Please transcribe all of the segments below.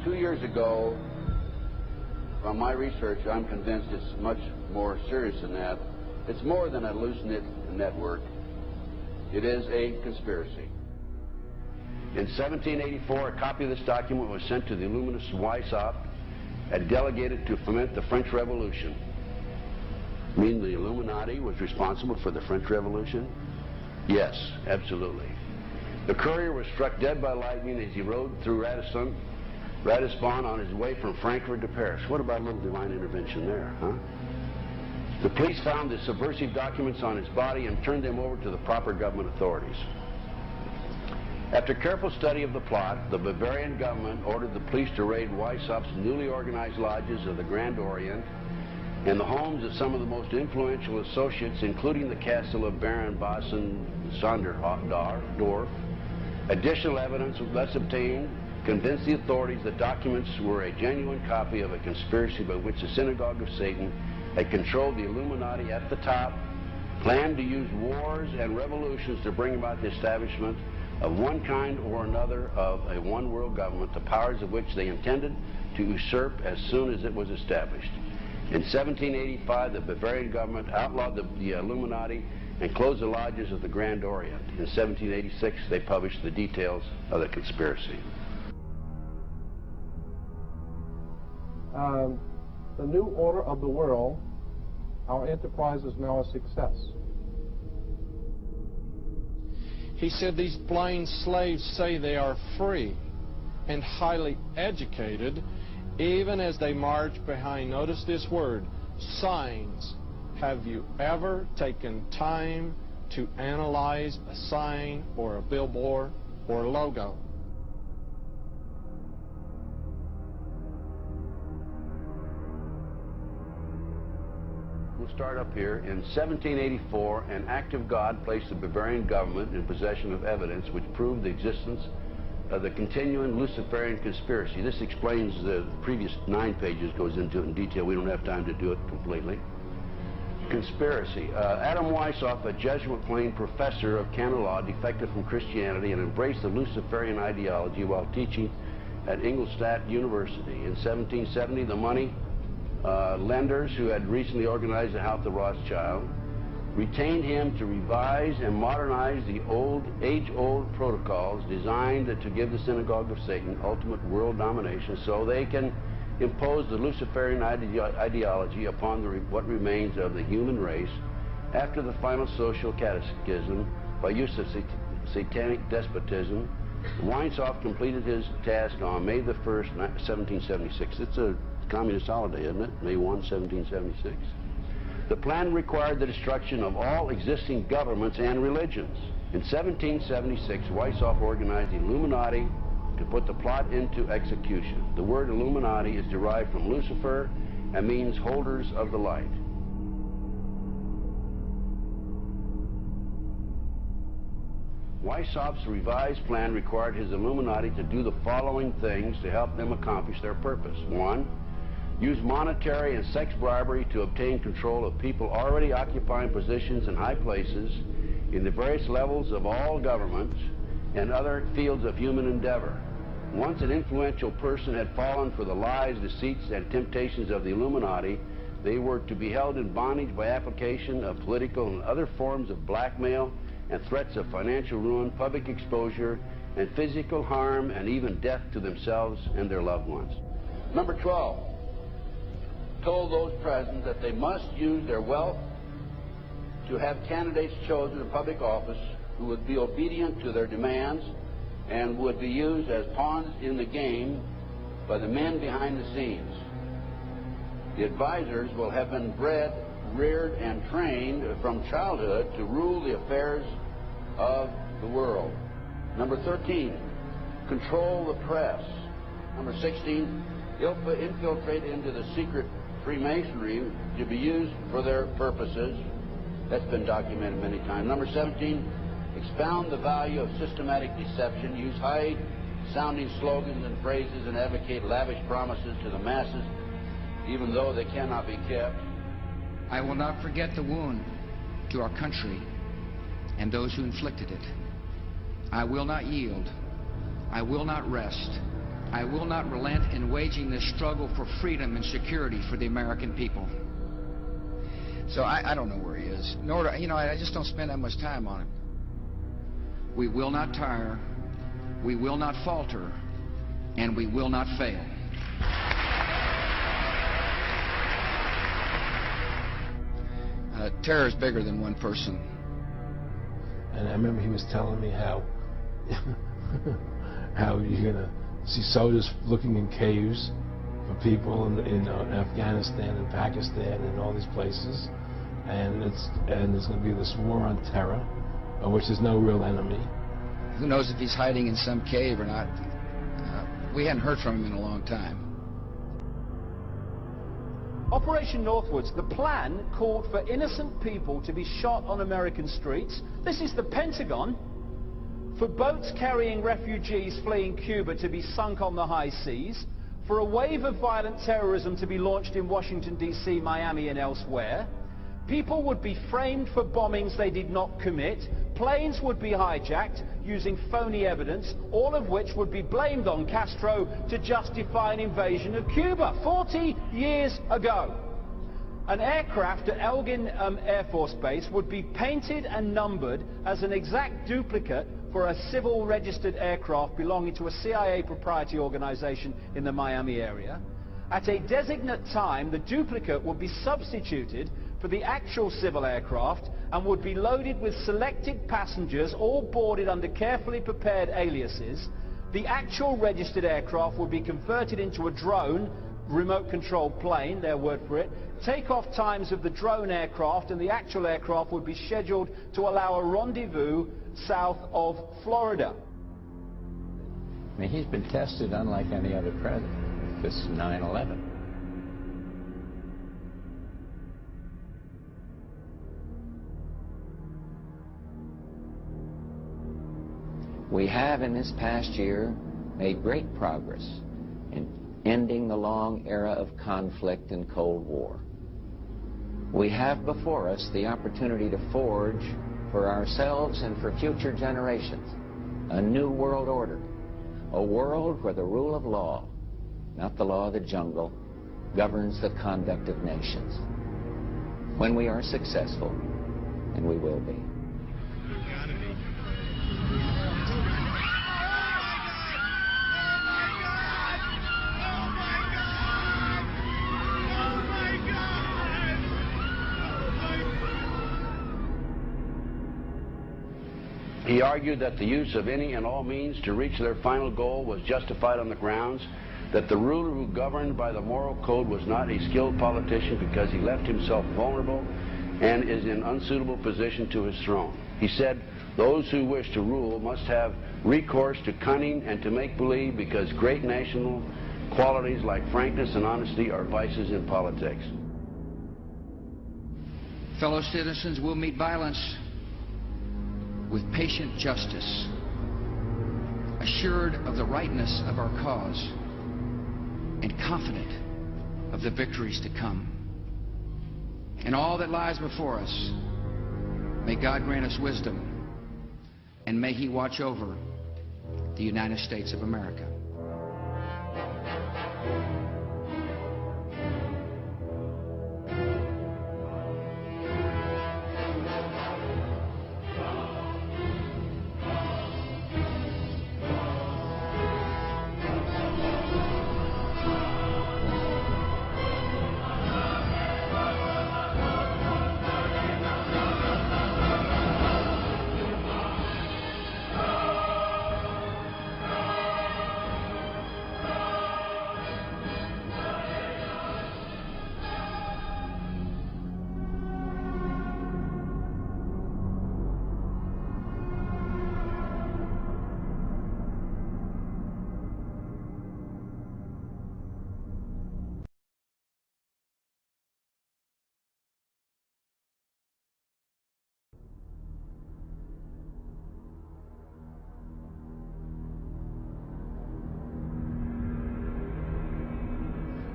2 years ago, from my research, I'm convinced it's much more serious than that. It's more than a loose-knit network. It is a conspiracy. In 1784, a copy of this document was sent to the Illuminist Weishaupt and delegated to foment the French Revolution. Mean the Illuminati was responsible for the French Revolution? Yes, absolutely. The courier was struck dead by lightning as he rode through Ratisbon on his way from Frankfurt to Paris. What about a little divine intervention there, huh? The police found the subversive documents on his body and turned them over to the proper government authorities. After careful study of the plot, the Bavarian government ordered the police to raid Weishaupt's newly organized lodges of the Grand Orient and the homes of some of the most influential associates, including the castle of Baron Bassen-Sonderdorf. Additional evidence thus obtained convinced the authorities that documents were a genuine copy of a conspiracy by which the Synagogue of Satan had controlled the Illuminati at the top, planned to use wars and revolutions to bring about the establishment of one kind or another of a one-world government, the powers of which they intended to usurp as soon as it was established. In 1785, the Bavarian government outlawed the Illuminati and closed the lodges of the Grand Orient. In 1786, they published the details of the conspiracy. The new order of the world, our enterprise is now a success. He said these blind slaves say they are free and highly educated, even as they march behind, notice this word, signs. Have you ever taken time to analyze a sign or a billboard or a logo? We'll start up here. In 1784, an act of God placed the Bavarian government in possession of evidence which proved the existence of the continuing Luciferian conspiracy. This explains the previous 9 pages, goes into it in detail. We don't have time to do it completely. Conspiracy. Adam Weishaupt, a Jesuit-trained professor of canon law, defected from Christianity and embraced the Luciferian ideology while teaching at Ingolstadt University. In 1770, the money lenders who had recently organized the House of Rothschild retained him to revise and modernize the age-old protocols designed to give the Synagogue of Satan ultimate world domination so they can impose the Luciferian ideology upon what remains of the human race after the final social cataclysm by use of satanic despotism. Weishaupt completed his task on May the 1st, 1776. It's a communist holiday, isn't it? May 1, 1776. The plan required the destruction of all existing governments and religions. In 1776, Weishaupt organized the Illuminati to put the plot into execution. The word Illuminati is derived from Lucifer and means holders of the light. Weishaupt's revised plan required his Illuminati to do the following things to help them accomplish their purpose. 1, use monetary and sex bribery to obtain control of people already occupying positions in high places in the various levels of all governments and other fields of human endeavor. Once an influential person had fallen for the lies, deceits, and temptations of the Illuminati, they were to be held in bondage by application of political and other forms of blackmail and threats of financial ruin, public exposure, and physical harm, and even death to themselves and their loved ones. Number 12, told those present that they must use their wealth to have candidates chosen to public office who would be obedient to their demands and would be used as pawns in the game by the men behind the scenes. The advisors will have been bred, reared, and trained from childhood to rule the affairs of the world. Number 13, control the press. Number 16, infiltrate into the secret Freemasonry to be used for their purposes. That's been documented many times. Number 17, expound the value of systematic deception, use high-sounding slogans and phrases, and advocate lavish promises to the masses, even though they cannot be kept. I will not forget the wound to our country and those who inflicted it. I will not yield. I will not rest I will not relent in waging this struggle for freedom and security for the American people. So I don't know where he is. Nor do, you know, I just don't spend that much time on it. We will not tire, we will not falter, and we will not fail. Terror is bigger than one person. And I remember he was telling me how how you're gonna see soldiers looking in caves for people in Afghanistan and Pakistan and all these places, and there's gonna be this war on terror, of which there's no real enemy. Who knows if he's hiding in some cave or not? We hadn't heard from him in a long time. Operation Northwoods, the plan called for innocent people to be shot on American streets. This is the Pentagon. For boats carrying refugees fleeing Cuba to be sunk on the high seas. For a wave of violent terrorism to be launched in Washington, D.C., Miami, and elsewhere. People would be framed for bombings they did not commit. Planes would be hijacked using phony evidence, all of which would be blamed on Castro to justify an invasion of Cuba 40 years ago. An aircraft at Elgin Air Force Base would be painted and numbered as an exact duplicate for a civil registered aircraft belonging to a CIA proprietary organization in the Miami area. At a designate time, the duplicate would be substituted for the actual civil aircraft and would be loaded with selected passengers, all boarded under carefully prepared aliases. The actual registered aircraft would be converted into a drone, remote-controlled plane, their word for it. Takeoff times of the drone aircraft and the actual aircraft would be scheduled to allow a rendezvous south of Florida. I mean, he's been tested unlike any other president. This 9/11. We have in this past year made great progress in ending the long era of conflict and Cold War. We have before us the opportunity to forge for ourselves and for future generations a new world order, a world where the rule of law, not the law of the jungle, governs the conduct of nations. When we are successful, and we will be. He argued that the use of any and all means to reach their final goal was justified on the grounds that the ruler who governed by the moral code was not a skilled politician because he left himself vulnerable and is in unsuitable position to his throne. He said those who wish to rule must have recourse to cunning and to make-believe because great national qualities like frankness and honesty are vices in politics. Fellow citizens will meet violence with patient justice, assured of the rightness of our cause, and confident of the victories to come. In all that lies before us, may God grant us wisdom, and may He watch over the United States of America.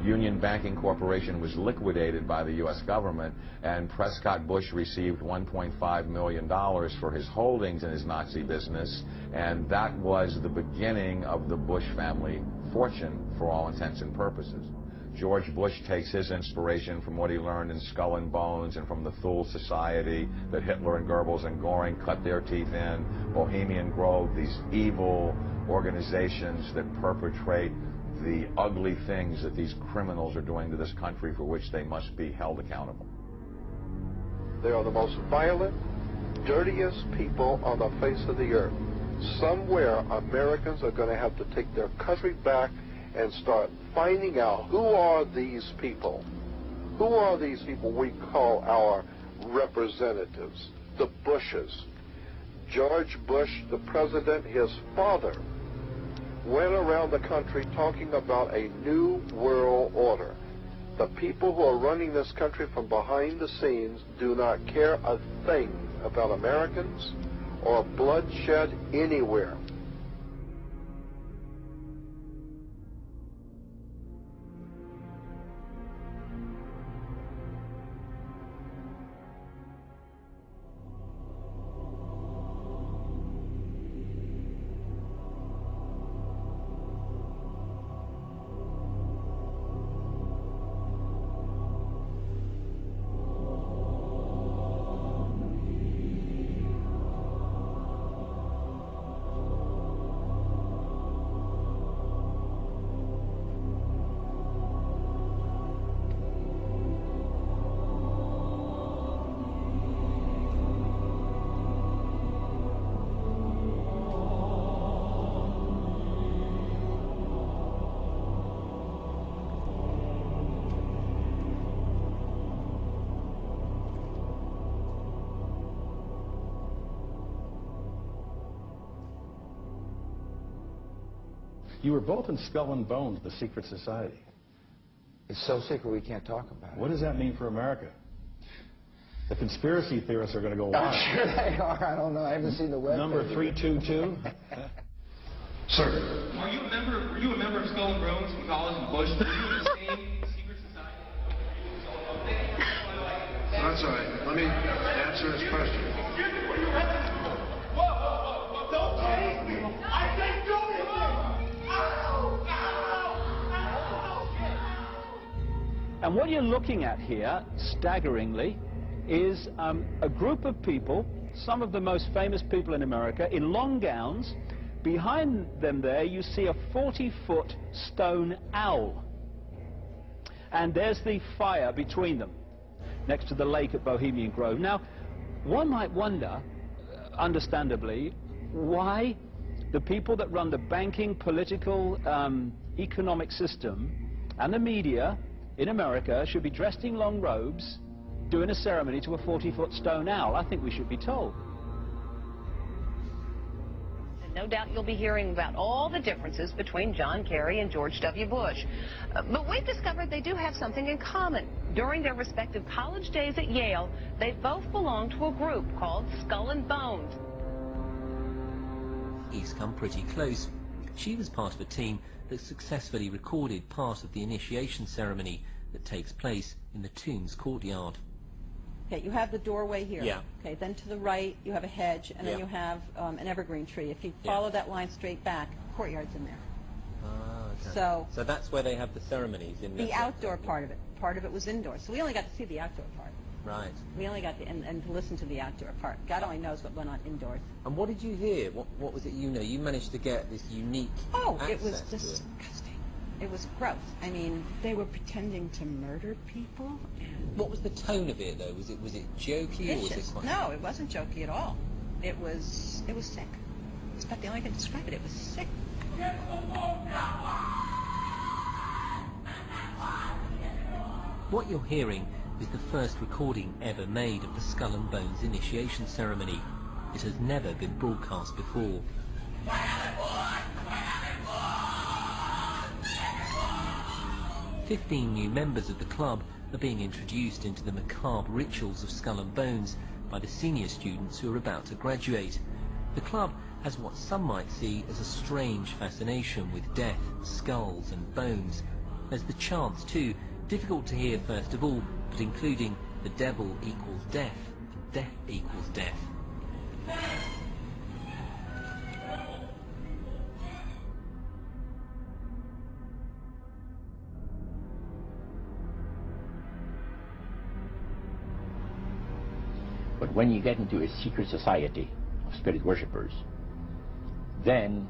Union Banking Corporation was liquidated by the U.S. government, and Prescott Bush received $1.5 million for his holdings in his Nazi business, and that was the beginning of the Bush family fortune for all intents and purposes. George Bush takes his inspiration from what he learned in Skull and Bones and from the Thule Society that Hitler and Goebbels and Goring cut their teeth in, Bohemian Grove, these evil organizations that perpetrate the ugly things that these criminals are doing to this country, for which they must be held accountable. They are the most violent, dirtiest people on the face of the earth. Somewhere Americans are going to have to take their country back and start finding out who are these people. Who are these people we call our representatives, the Bushes. George Bush, the president, his father, went around the country talking about a new world order. The people who are running this country from behind the scenes do not care a thing about Americans or bloodshed anywhere. You were both in Skull and Bones, the secret society. It's so secret we can't talk about it. What does that mean for America? The conspiracy theorists are going to go wild. I'm sure they are. I don't know. I haven't seen the web. Number 322. Sir. Were you a member of Skull and Bones from college in Bush? Were you in the same secret society? That's all right. Let me answer his question. Whoa. Don't chase me. I can't do it. And what you're looking at here, staggeringly, is a group of people, some of the most famous people in America, in long gowns. Behind them there, you see a 40-foot stone owl. And there's the fire between them, next to the lake at Bohemian Grove. Now, one might wonder, understandably, why the people that run the banking, political, economic system and the media in America should be dressed in long robes doing a ceremony to a 40-foot stone owl. I think we should be told. And no doubt you'll be hearing about all the differences between John Kerry and George W. Bush. But we've discovered they do have something in common. During their respective college days at Yale, they both belonged to a group called Skull and Bones. He's come pretty close. She was part of a team that successfully recorded part of the initiation ceremony that takes place in the tomb's courtyard. Okay, you have the doorway here. Yeah. Okay, then to the right you have a hedge, and then you have an evergreen tree. If you follow that line straight back, courtyard's in there. Ah, okay. So that's where they have the ceremonies in there. The outdoor part of it. Part of it was indoors. So we only got to see the outdoor part. Right. We only got to, and to listen to the outdoor part. God only knows what went on indoors. And what did you hear? What was it you know? You managed to get this unique access it was to disgusting. It was gross. I mean, they were pretending to murder people. And what was the tone of it, though? Was it jokey or was it quite... No, it wasn't jokey at all. It was sick. It's about the only way to describe it. It was sick. What you're hearing is the first recording ever made of the Skull and Bones initiation ceremony. It has never been broadcast before. 15 new members of the club are being introduced into the macabre rituals of Skull and Bones by the senior students who are about to graduate. The club has what some might see as a strange fascination with death, skulls and bones. as the chants too, difficult to hear first of all, but including the devil equals death, death equals death. But when you get into a secret society of spirit worshippers, then,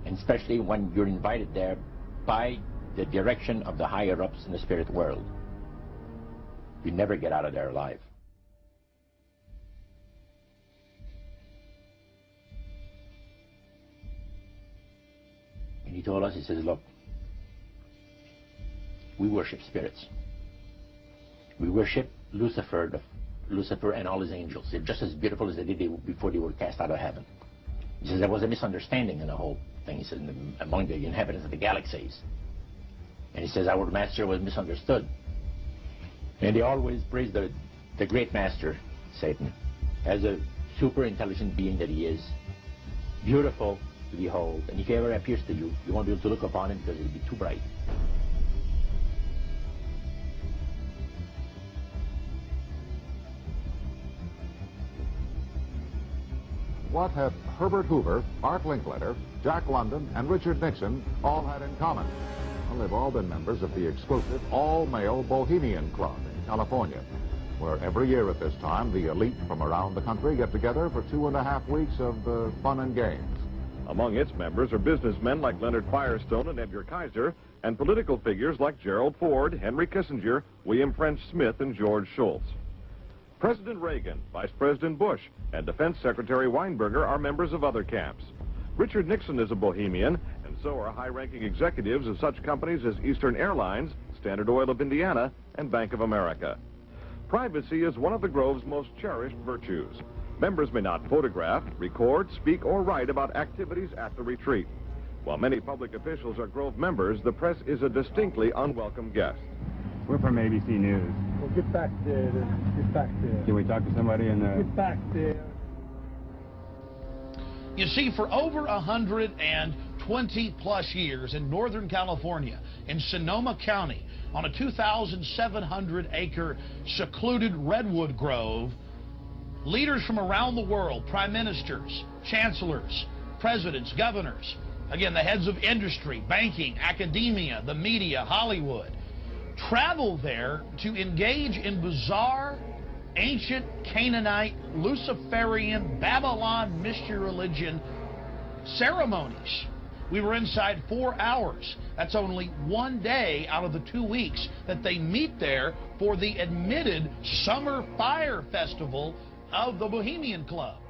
and especially when you're invited there by the direction of the higher-ups in the spirit world, you never get out of there alive. And he told us, he says, look, we worship spirits. We worship Lucifer and all his angels. They're just as beautiful as they did before they were cast out of heaven. He says there was a misunderstanding in the whole thing. He says among the inhabitants of the galaxies. And he says our master was misunderstood. And they always praise the great master, Satan, as a super intelligent being that he is, beautiful to behold. And if he ever appears to you, you won't be able to look upon him because it'll be too bright. What had Herbert Hoover, Art Linkletter, Jack London, and Richard Nixon all had in common? Well, they've all been members of the exclusive all-male Bohemian Club in California, where every year at this time, the elite from around the country get together for 2.5 weeks of fun and games. Among its members are businessmen like Leonard Firestone and Edgar Kaiser, and political figures like Gerald Ford, Henry Kissinger, William French Smith, and George Shultz. President Reagan, Vice President Bush, and Defense Secretary Weinberger are members of other camps. Richard Nixon is a Bohemian, and so are high-ranking executives of such companies as Eastern Airlines, Standard Oil of Indiana, and Bank of America. Privacy is one of the Grove's most cherished virtues. Members may not photograph, record, speak, or write about activities at the retreat. While many public officials are Grove members, the press is a distinctly unwelcome guest. We're from ABC News. Well, get back there. Get back there. Can we talk to somebody in the... Get back there. You see, for over 120-plus years in Northern California, in Sonoma County, on a 2,700-acre secluded redwood grove, leaders from around the world, prime ministers, chancellors, presidents, governors, again, the heads of industry, banking, academia, the media, Hollywood, travel there to engage in bizarre, ancient Canaanite, Luciferian, Babylon mystery religion ceremonies. We were inside 4 hours. That's only one day out of the 2 weeks that they meet there for the admitted Summer Fire Festival of the Bohemian Club.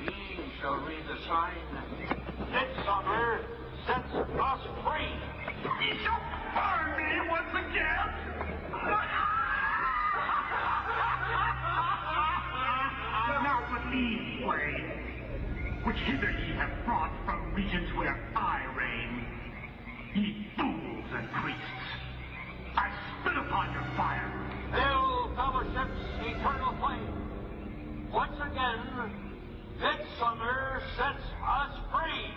We shall read the sign. Midsummer sets us free. He shall burn me once again. Now believe, way, which hither ye have brought from regions where I reign. Ye fools and priests, I spit upon your fire. Hail fellowship's eternal flame. Once again, midsummer sets us free.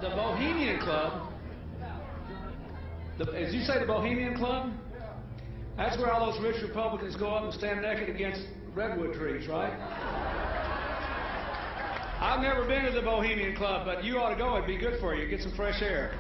The Bohemian Club, as you say, the Bohemian Club, that's where all those rich Republicans go up and stand naked against redwood trees, right? I've never been to the Bohemian Club, but you ought to go. It'd be good for you. Get some fresh air.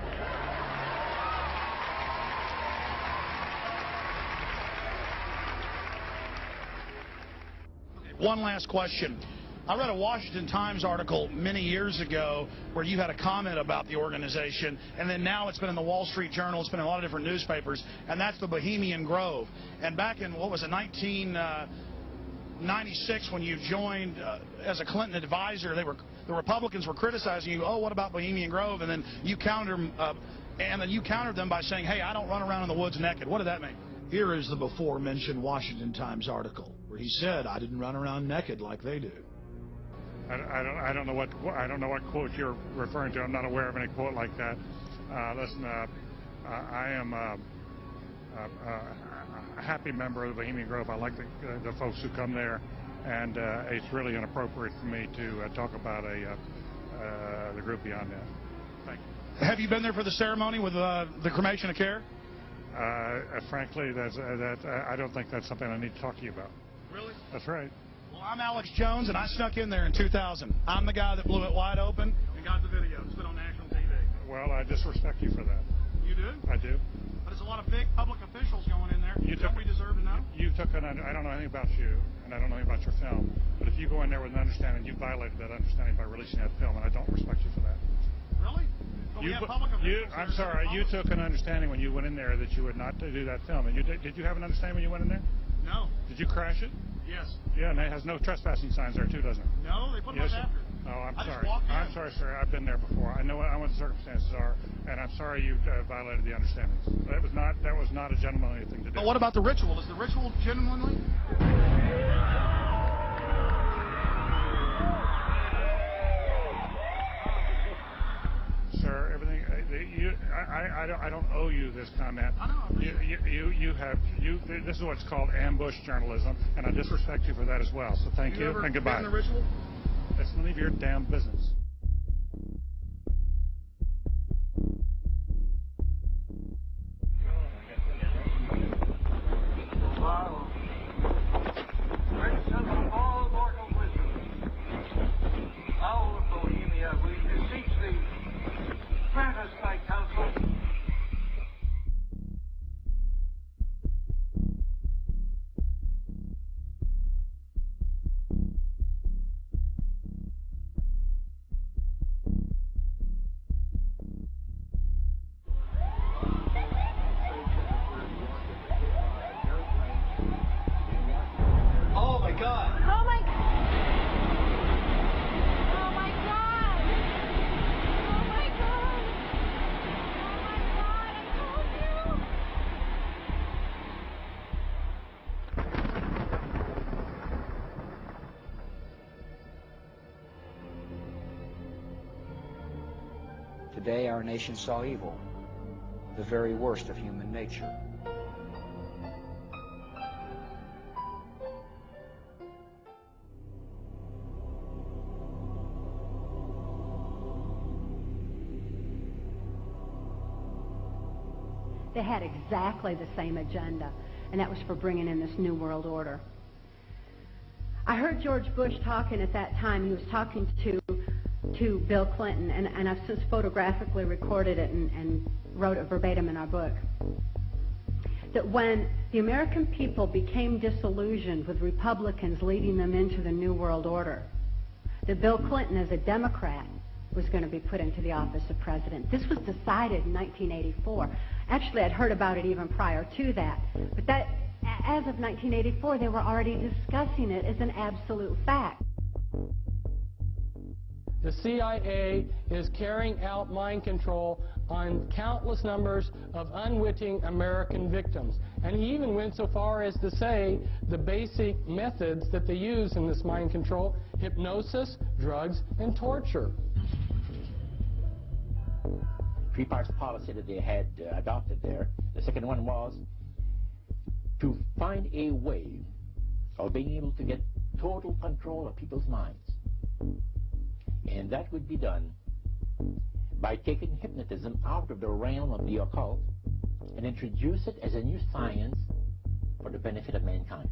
One last question. I read a Washington Times article many years ago where you had a comment about the organization, and then now it's been in the Wall Street Journal, it's been in a lot of different newspapers, and that's the Bohemian Grove. And back in, what was it, 1996, when you joined as a Clinton advisor, the Republicans were criticizing you, oh, what about Bohemian Grove? And then you countered them by saying, hey, I don't run around in the woods naked. What did that mean? Here is the before-mentioned Washington Times article where he said, I didn't run around naked like they do. I don't know what quote you're referring to. I'm not aware of any quote like that. Listen, I am a happy member of the Bohemian Grove. I like the folks who come there, and it's really inappropriate for me to talk about the group beyond that. Thank you. Have you been there for the ceremony with the cremation of care? Frankly, I don't think that's something I need to talk to you about. Really? That's right. Well, I'm Alex Jones, and I snuck in there in 2000. I'm the guy that blew it wide open and got the video. It's been on national TV. Well, I disrespect you for that. You do? I do. But there's a lot of big public officials going in there. Don't we deserve to know? I don't know anything about you, and I don't know anything about your film. But if you go in there with an understanding, you violated that understanding by releasing that film, and I don't respect you for that. Really? But we have public officials. I'm sorry. You took an understanding when you went in there that you would not do that film. And did you have an understanding when you went in there? No. Did you crash it? Yes. Yeah, and it has no trespassing signs there too, doesn't it? No, they put them up after. Oh, I'm sorry. I'm sorry, sir. I've been there before. I know what the circumstances are, and I'm sorry you violated the understandings. That was not a gentlemanly thing to do. But what about the ritual? Is the ritual genuinely? Sir, everything. I don't owe you this comment. I know. This is what's called ambush journalism, and I disrespect you for that as well. So thank you and goodbye. Been in the ritual? That's none of your damn business. Wow. Prince of all mortal wisdom, owl of Bohemia, we beseech thee, grant us thy counsel. Oh, my God. Oh, my God. Oh, my God. Oh, my God. Oh, my God. I told you. Today our nation saw evil, the very worst of human nature. They had exactly the same agenda, and that was for bringing in this New World Order. I heard George Bush talking at that time. He was talking to Bill Clinton, and I've since photographically recorded it and wrote it verbatim in our book. that when the American people became disillusioned with Republicans leading them into the New World Order, that Bill Clinton, as a Democrat, was going to be put into the office of president. This was decided in 1984. Actually, I'd heard about it even prior to that. But that, as of 1984, they were already discussing it as an absolute fact. The CIA is carrying out mind control on countless numbers of unwitting American victims. And he even went so far as to say the basic methods that they use in this mind control: hypnosis, drugs, and torture. Three parts policy that they had adopted there. The second one was to find a way of being able to get total control of people's minds. And that would be done by taking hypnotism out of the realm of the occult and introduce it as a new science for the benefit of mankind.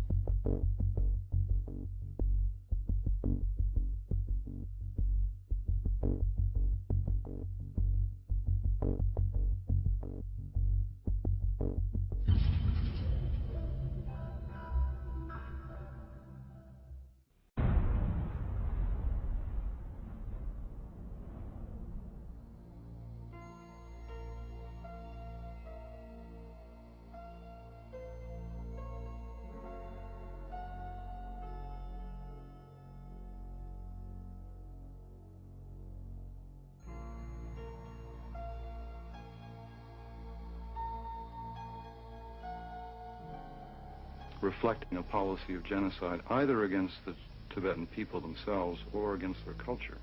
Reflecting a policy of genocide either against the Tibetan people themselves or against their culture.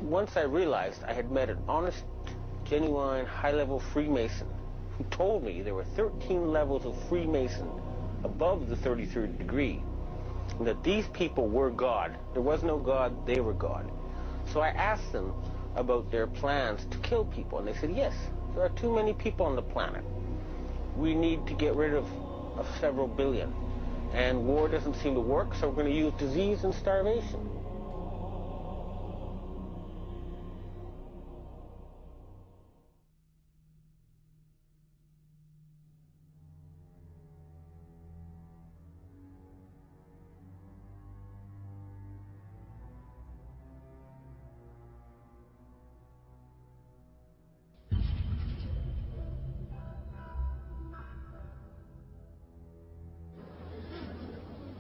Once I realized I had met an honest, genuine, high-level Freemason who told me there were 13 levels of Freemason above the 33rd degree, and that these people were God. There was no God, they were God. So I asked them about their plans to kill people, and they said, yes, there are too many people on the planet. We need to get rid of several billion. And war doesn't seem to work, so we're going to use disease and starvation.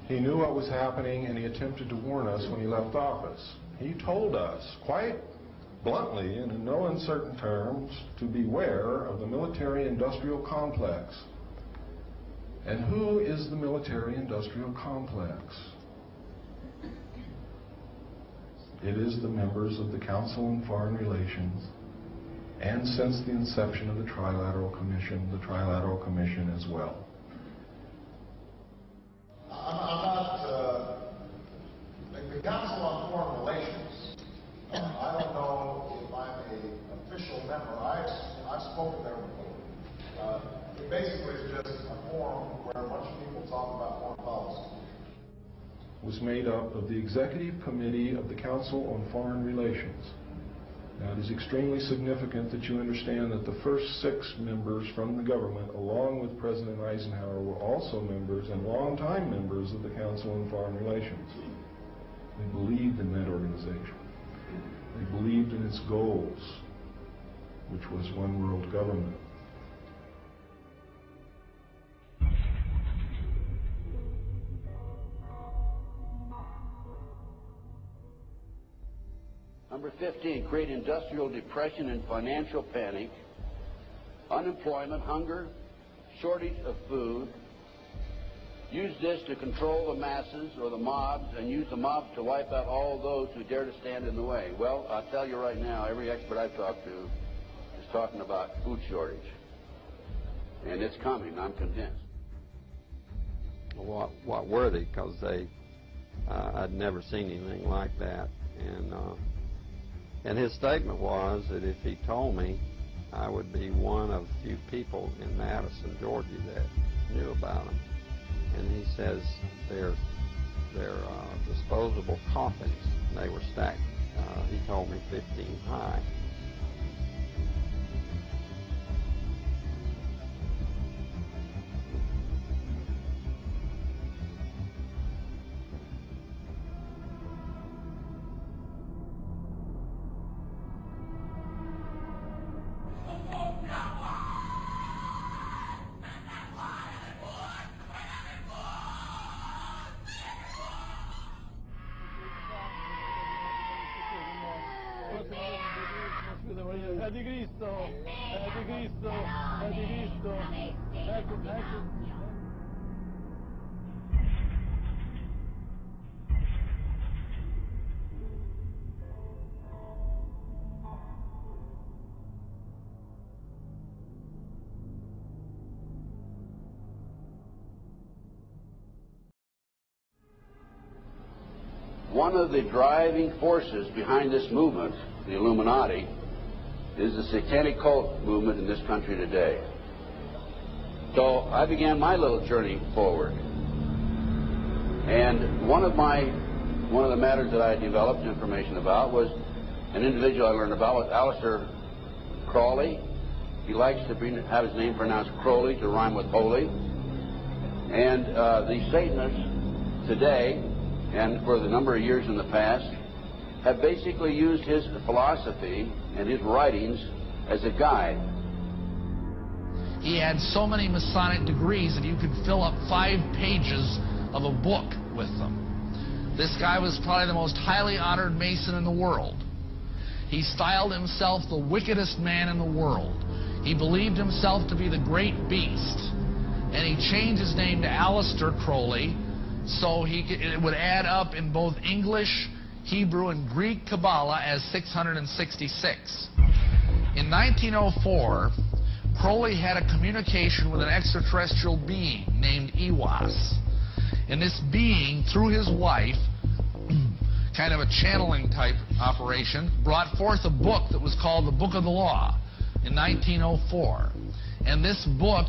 He knew what was happening, and he attempted to warn us when he left office. He told us, quite bluntly and in no uncertain terms, to beware of the military-industrial complex. And who is the military-industrial complex? It is the members of the Council on Foreign Relations, and since the inception of the Trilateral Commission as well. The Council on Foreign Relations, I don't know if I'm an official member. I've spoken there before. It basically is just a forum where a bunch of people talk about foreign policy. Was made up of the Executive Committee of the Council on Foreign Relations. Now, it is extremely significant that you understand that the first 6 members from the government, along with President Eisenhower, were also members and longtime members of the Council on Foreign Relations. They believed in that organization. They believed in its goals, which was one world government. Number 15, create industrial depression and financial panic, unemployment, hunger, shortage of food, use this to control the masses or the mobs and use the mobs to wipe out all those who dare to stand in the way. Well, I'll tell you right now, every expert I've talked to is talking about food shortage. And it's coming, I'm convinced. What were they? Because I'd never seen anything like that. And his statement was that if he told me, I would be one of few people in Madison, Georgia that knew about them. And he says they're disposable coffins. They were stacked, he told me, 15 high. One of the driving forces behind this movement, the Illuminati, is the Satanic cult movement in this country today. So I began my little journey forward. And one of the matters that I developed information about was an individual I learned about was Aleister Crowley. He likes to have his name pronounced Crowley to rhyme with holy. And the Satanists today, and for the number of years in the past, have basically used his philosophy and his writings as a guide. He had so many Masonic degrees that you could fill up 5 pages of a book with them. This guy was probably the most highly honored Mason in the world. He styled himself the wickedest man in the world. He believed himself to be the great beast. And he changed his name to Aleister Crowley, so it would add up in both English, Hebrew, and Greek Kabbalah as 666. In 1904, Crowley had a communication with an extraterrestrial being named Iwas. And this being, through his wife, kind of a channeling type operation, brought forth a book that was called the Book of the Law in 1904. And this book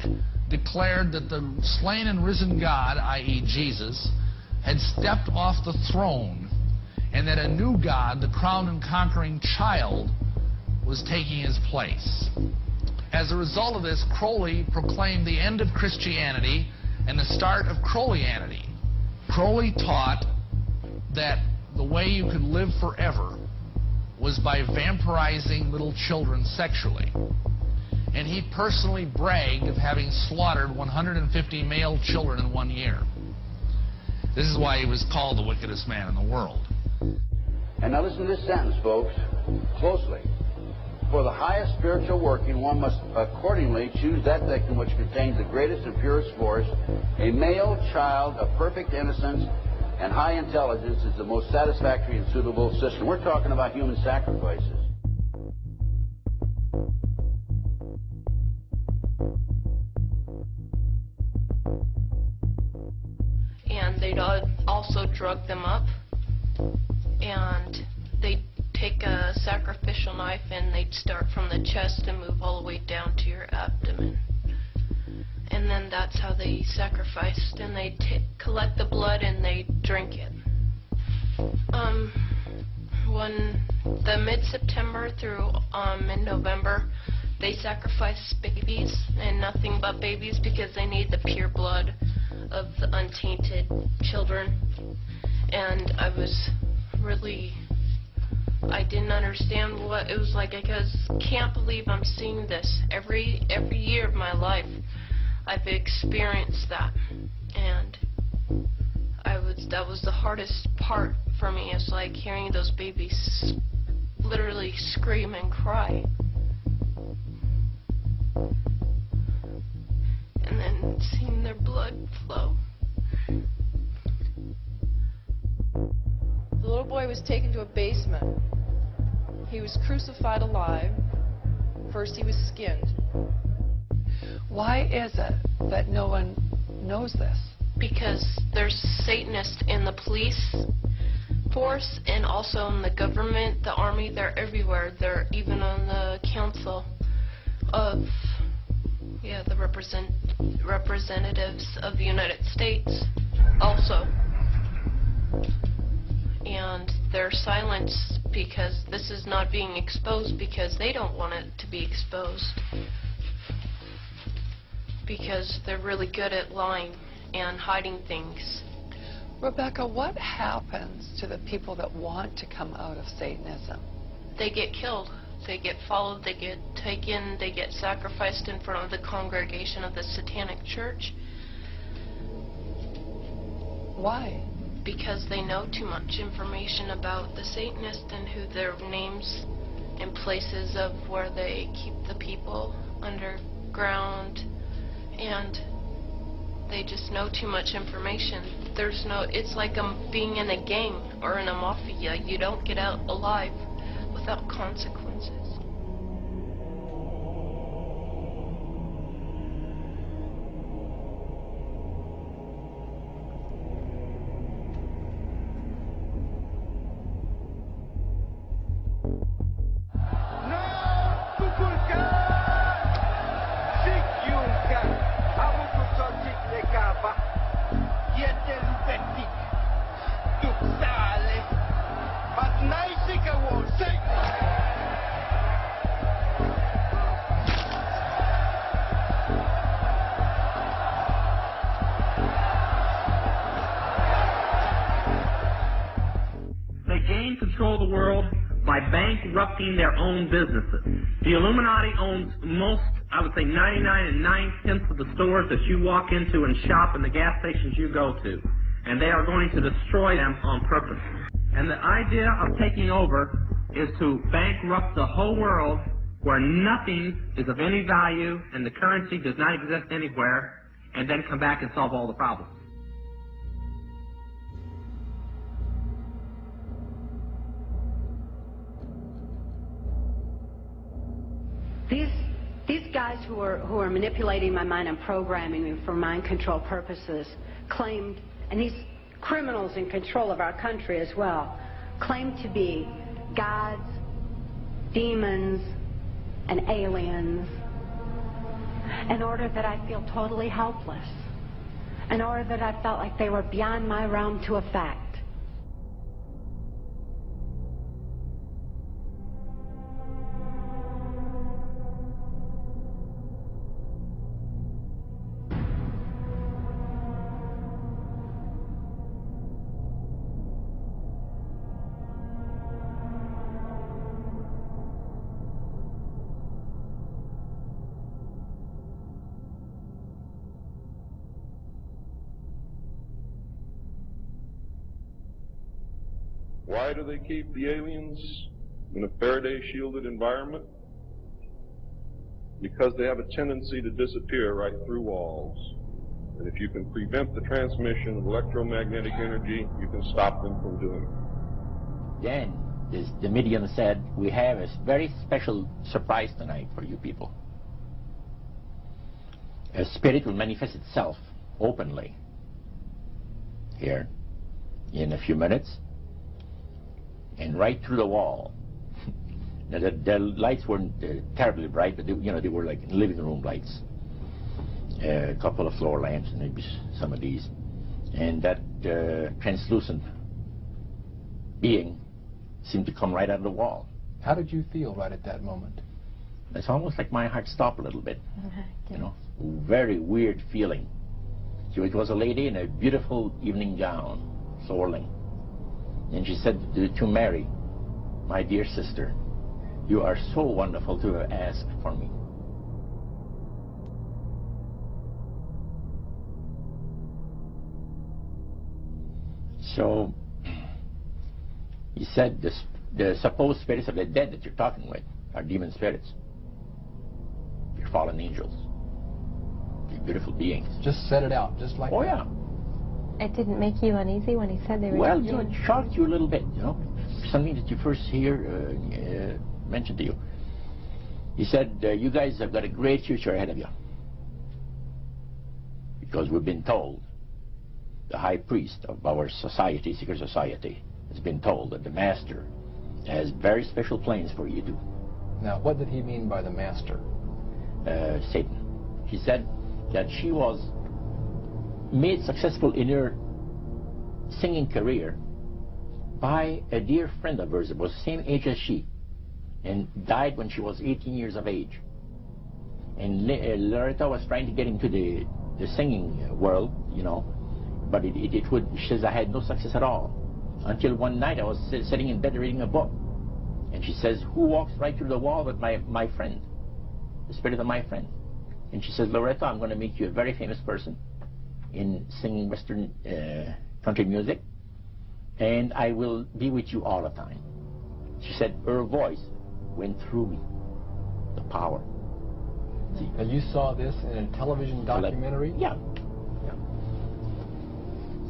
declared that the slain and risen God, i.e. Jesus, had stepped off the throne, and that a new God, the crowned and conquering child, was taking his place. As a result of this, Crowley proclaimed the end of Christianity and the start of Crowleyanity. Crowley taught that the way you could live forever was by vampirizing little children sexually. And he personally bragged of having slaughtered 150 male children in 1 year. This is why he was called the wickedest man in the world. And now listen to this sentence, folks, closely. For the highest spiritual working, one must accordingly choose that victim which contains the greatest and purest force. A male child of perfect innocence and high intelligence is the most satisfactory and suitable system. We're talking about human sacrifices. And they'd also drug them up, and they'd take a sacrificial knife and they'd start from the chest and move all the way down to your abdomen. And then that's how they sacrificed, and they'd collect the blood and they'd drink it. When the mid-September through mid-November, they sacrifice babies and nothing but babies because they need the pure blood of the untainted children. And I didn't understand what it was like. I can't believe I'm seeing this every year of my life. I've experienced that, and that was the hardest part for me. It's like hearing those babies literally scream and cry, and then seeing their blood flow. The little boy was taken to a basement. He was crucified alive. First he was skinned. Why is it that no one knows this? Because there's Satanists in the police force and also in the government, the army. They're everywhere. They're even on the council of, the representatives of the United States also. And they're silenced because this is not being exposed because they don't want it to be exposed. Because they're really good at lying and hiding things. Rebecca, what happens to the people that want to come out of Satanism? They get killed. They get followed. They get taken. They get sacrificed in front of the congregation of the Satanic Church. Why? Because they know too much information about the Satanists and who their names and places of where they keep the people underground, and they just know too much information. It's like being in a gang or in a mafia. You don't get out alive without consequences. Control the world by bankrupting their own businesses. The Illuminati owns most, I would say 99 9/10 of the stores that you walk into and shop and the gas stations you go to. And they are going to destroy them on purpose. And the idea of taking over is to bankrupt the whole world where nothing is of any value and the currency does not exist anywhere, and then come back and solve all the problems. These guys who are manipulating my mind and programming me for mind control purposes claimed, and these criminals in control of our country as well, claimed to be gods, demons, and aliens in order that I feel totally helpless, in order that I felt like they were beyond my realm to affect. Why do they keep the aliens in a Faraday-shielded environment? Because they have a tendency to disappear right through walls. And if you can prevent the transmission of electromagnetic energy, you can stop them from doing it. Then, the medium said, we have a very special surprise tonight for you people. A spirit will manifest itself openly here in a few minutes. And right through the wall. Now, the lights weren't terribly bright, but they were like living room lights. A couple of floor lamps, and maybe some of these. And that translucent being seemed to come right out of the wall. How did you feel right at that moment? It's almost like my heart stopped a little bit. Very weird feeling. So it was a lady in a beautiful evening gown, swirling. And she said to Mary, my dear sister, you are so wonderful to have asked for me. So he said the supposed spirits of the dead that you're talking with are demon spirits. They're fallen angels. They're beautiful beings. Just set it out, just like that. Oh, yeah. It didn't make you uneasy when he said they were Well, Jews? it shocked you a little bit, something that you first hear mentioned to you. He said, you guys have got a great future ahead of you. Because we've been told, the high priest of our society, secret society, has been told that the master has very special plans for you too. Now, what did he mean by the master? Satan. He said that she was made successful in her singing career by a dear friend of hers that was the same age as she and died when she was 18 years of age. And Loretta was trying to get into the singing world, but she says, I had no success at all. Until one night I was sitting in bed reading a book. And she says, who walks right through the wall with my friend? The spirit of my friend. And she says, Loretta, I'm going to make you a very famous person in singing Western country music. And I will be with you all the time. She said, her voice went through me. The power. See? And you saw this in a television documentary? Yeah.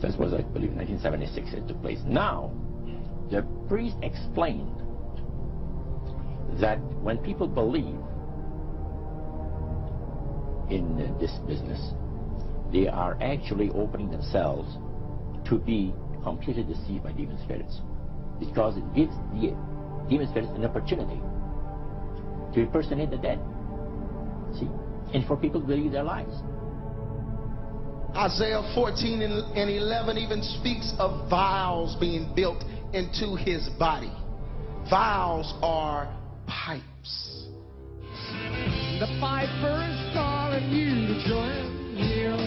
This was, I believe, 1976 it took place. Now, the priest explained that when people believe in this business, they are actually opening themselves to be completely deceived by demon spirits, because it gives the demon spirits an opportunity to impersonate the dead. See? And for people to believe their lies. Isaiah 14 and 11 even speaks of vials being built into his body. Vials are pipes. The piper is calling you to join him.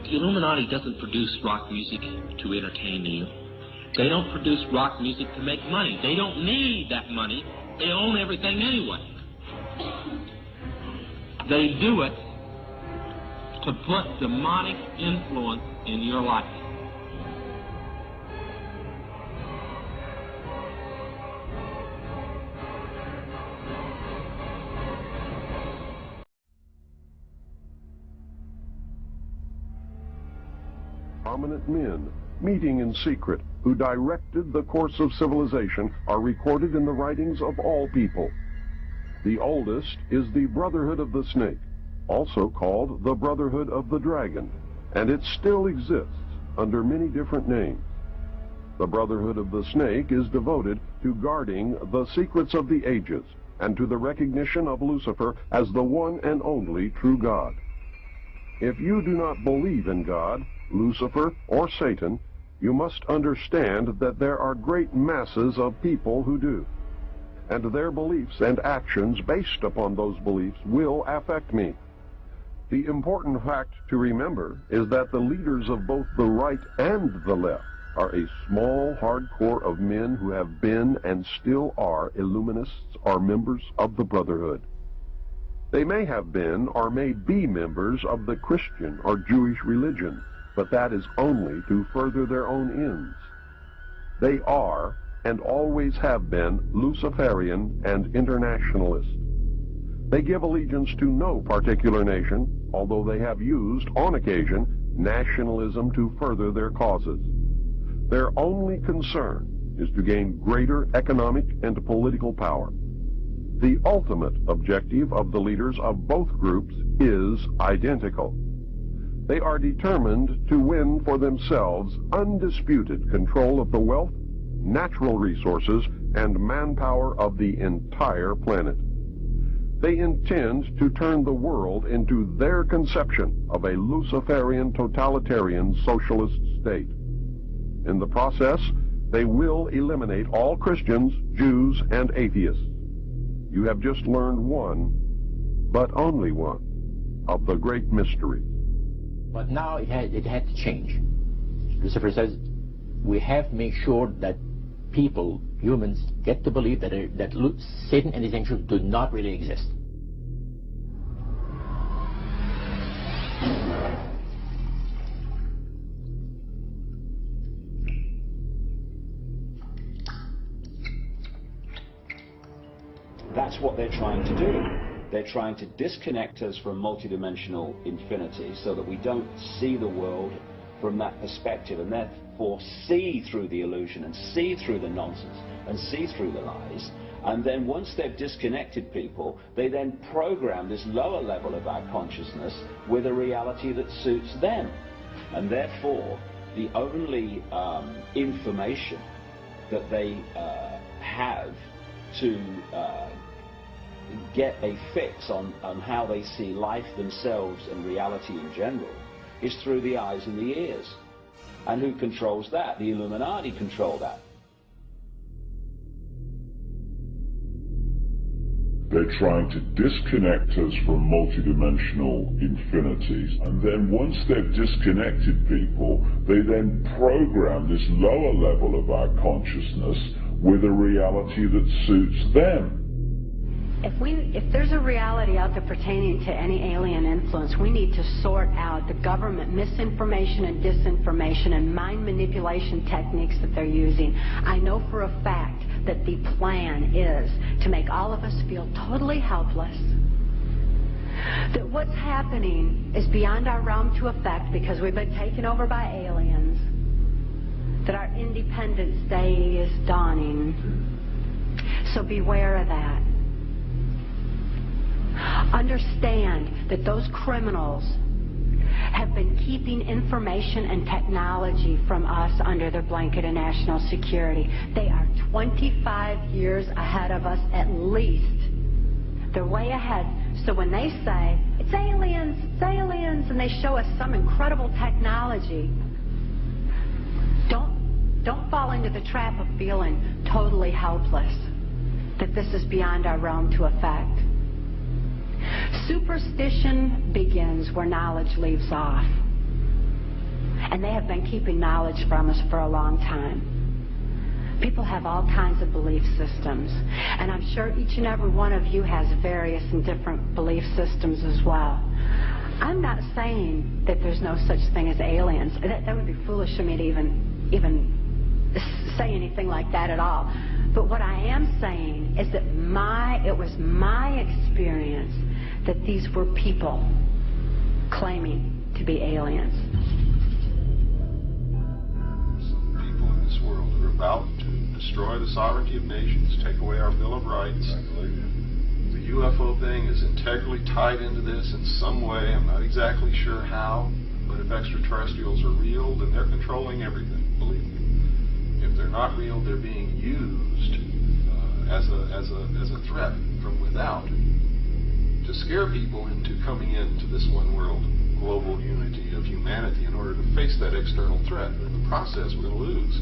The Illuminati doesn't produce rock music to entertain you. They don't produce rock music to make money. They don't need that money. They own everything anyway. They do it to put demonic influence in your life. Prominent men, meeting in secret, who directed the course of civilization, are recorded in the writings of all people. The oldest is the Brotherhood of the Snake, also called the Brotherhood of the Dragon, and it still exists under many different names. The Brotherhood of the Snake is devoted to guarding the secrets of the ages and to the recognition of Lucifer as the one and only true God. If you do not believe in God, Lucifer, or Satan, you must understand that there are great masses of people who do. And their beliefs and actions based upon those beliefs will affect me. The important fact to remember is that the leaders of both the right and the left are a small, hard core of men who have been and still are Illuminists or members of the Brotherhood. They may have been or may be members of the Christian or Jewish religion, but that is only to further their own ends. They are and always have been Luciferian and internationalist. They give allegiance to no particular nation, although they have used, on occasion, nationalism to further their causes. Their only concern is to gain greater economic and political power. The ultimate objective of the leaders of both groups is identical. They are determined to win for themselves undisputed control of the wealth, natural resources, and manpower of the entire planet. They intend to turn the world into their conception of a Luciferian totalitarian socialist state. In the process, they will eliminate all Christians, Jews, and atheists. You have just learned one, but only one, of the great mysteries. But now it had to change. Lucifer says we have to make sure that people, humans, get to believe that Satan and his angels do not really exist. That's what they're trying to do. They're trying to disconnect us from multidimensional infinity so that we don't see the world from that perspective, and therefore see through the illusion and see through the nonsense and see through the lies. And then once they've disconnected people, they then program this lower level of our consciousness with a reality that suits them. And therefore, the only information that they have to get a fix on how they see life themselves and reality in general is through the eyes and the ears. And who controls that? The Illuminati control that. They're trying to disconnect us from multidimensional infinities, and then once they've disconnected people, they then program this lower level of our consciousness with a reality that suits them. If there's a reality out there pertaining to any alien influence, we need to sort out the government misinformation and disinformation and mind manipulation techniques that they're using. I know for a fact that the plan is to make all of us feel totally helpless, that what's happening is beyond our realm to affect because we've been taken over by aliens, that our Independence Day is dawning. So beware of that. Understand that those criminals have been keeping information and technology from us under their blanket of national security. They are 25 years ahead of us at least. They're way ahead. So when they say, it's aliens, and they show us some incredible technology, don't fall into the trap of feeling totally helpless, that this is beyond our realm to affect. Superstition begins where knowledge leaves off. And they have been keeping knowledge from us for a long time. People have all kinds of belief systems. And I'm sure each and every one of you has various and different belief systems as well. I'm not saying that there's no such thing as aliens. That would be foolish of me to even say anything like that at all. But what I am saying is that it was my experience that these were people claiming to be aliens. Some people in this world are about to destroy the sovereignty of nations, take away our Bill of Rights. The UFO thing is integrally tied into this in some way. I'm not exactly sure how, but if extraterrestrials are real, then they're controlling everything, believe me. If they're not real, they're being used as a threat from without to scare people into coming into this one world global unity of humanity in order to face that external threat. But in the process, we're going to lose.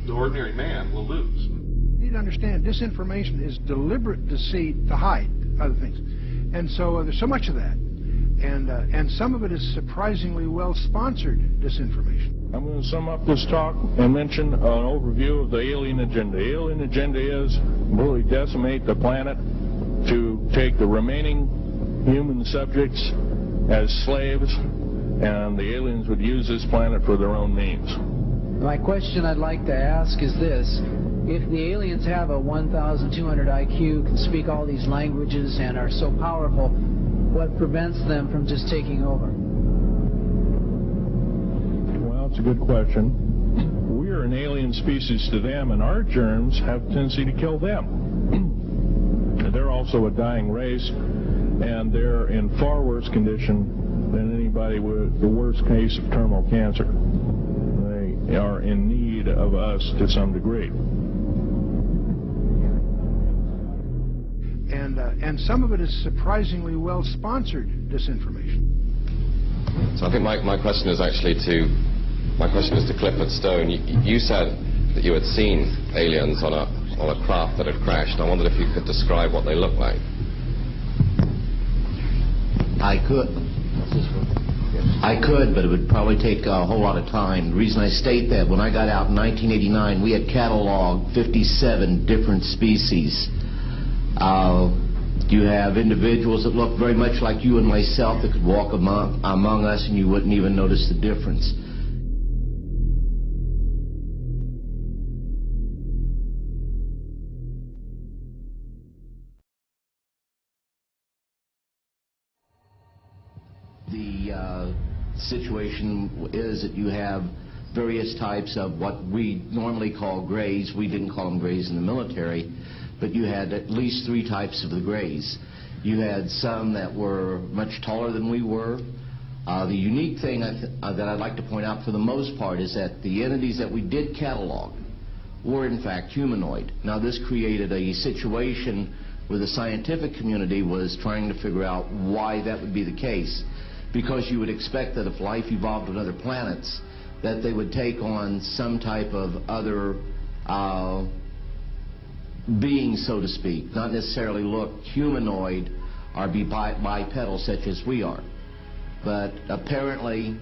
The ordinary man will lose. You need to understand, disinformation is deliberate deceit to hide other things. And so there's so much of that. And some of it is surprisingly well-sponsored disinformation. I'm going to sum up this talk and mention an overview of the alien agenda. The alien agenda is really decimate the planet, to take the remaining human subjects as slaves, and the aliens would use this planet for their own means. My question I'd like to ask is this: if the aliens have a 1,200 IQ, can speak all these languages, and are so powerful, what prevents them from just taking over? Well, it's a good question. We are an alien species to them, and our germs have a tendency to kill them. They're also a dying race, and they're in far worse condition than anybody with the worst case of terminal cancer. They are in need of us to some degree. And some of it is surprisingly well-sponsored disinformation. So I think my question is actually to Clifford Stone. You said that you had seen aliens on a craft that had crashed. I wondered if you could describe what they looked like. I could, but it would probably take a whole lot of time. The reason I state that, when I got out in 1989, we had cataloged 57 different species. You have individuals that look very much like you and myself that could walk among us and you wouldn't even notice the difference. situation is that you have various types of what we normally call grays. We didn't call them grays in the military, but you had at least 3 types of the grays. You had some that were much taller than we were. The unique thing that I'd like to point out for the most part is that the entities that we did catalog were in fact humanoid. Now this created a situation where the scientific community was trying to figure out why that would be the case, because you would expect that if life evolved on other planets, that they would take on some type of other being, so to speak, not necessarily look humanoid or be bipedal such as we are. But apparently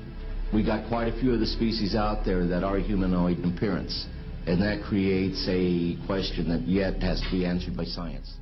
we got quite a few of the species out there that are humanoid in appearance, and that creates a question that yet has to be answered by science.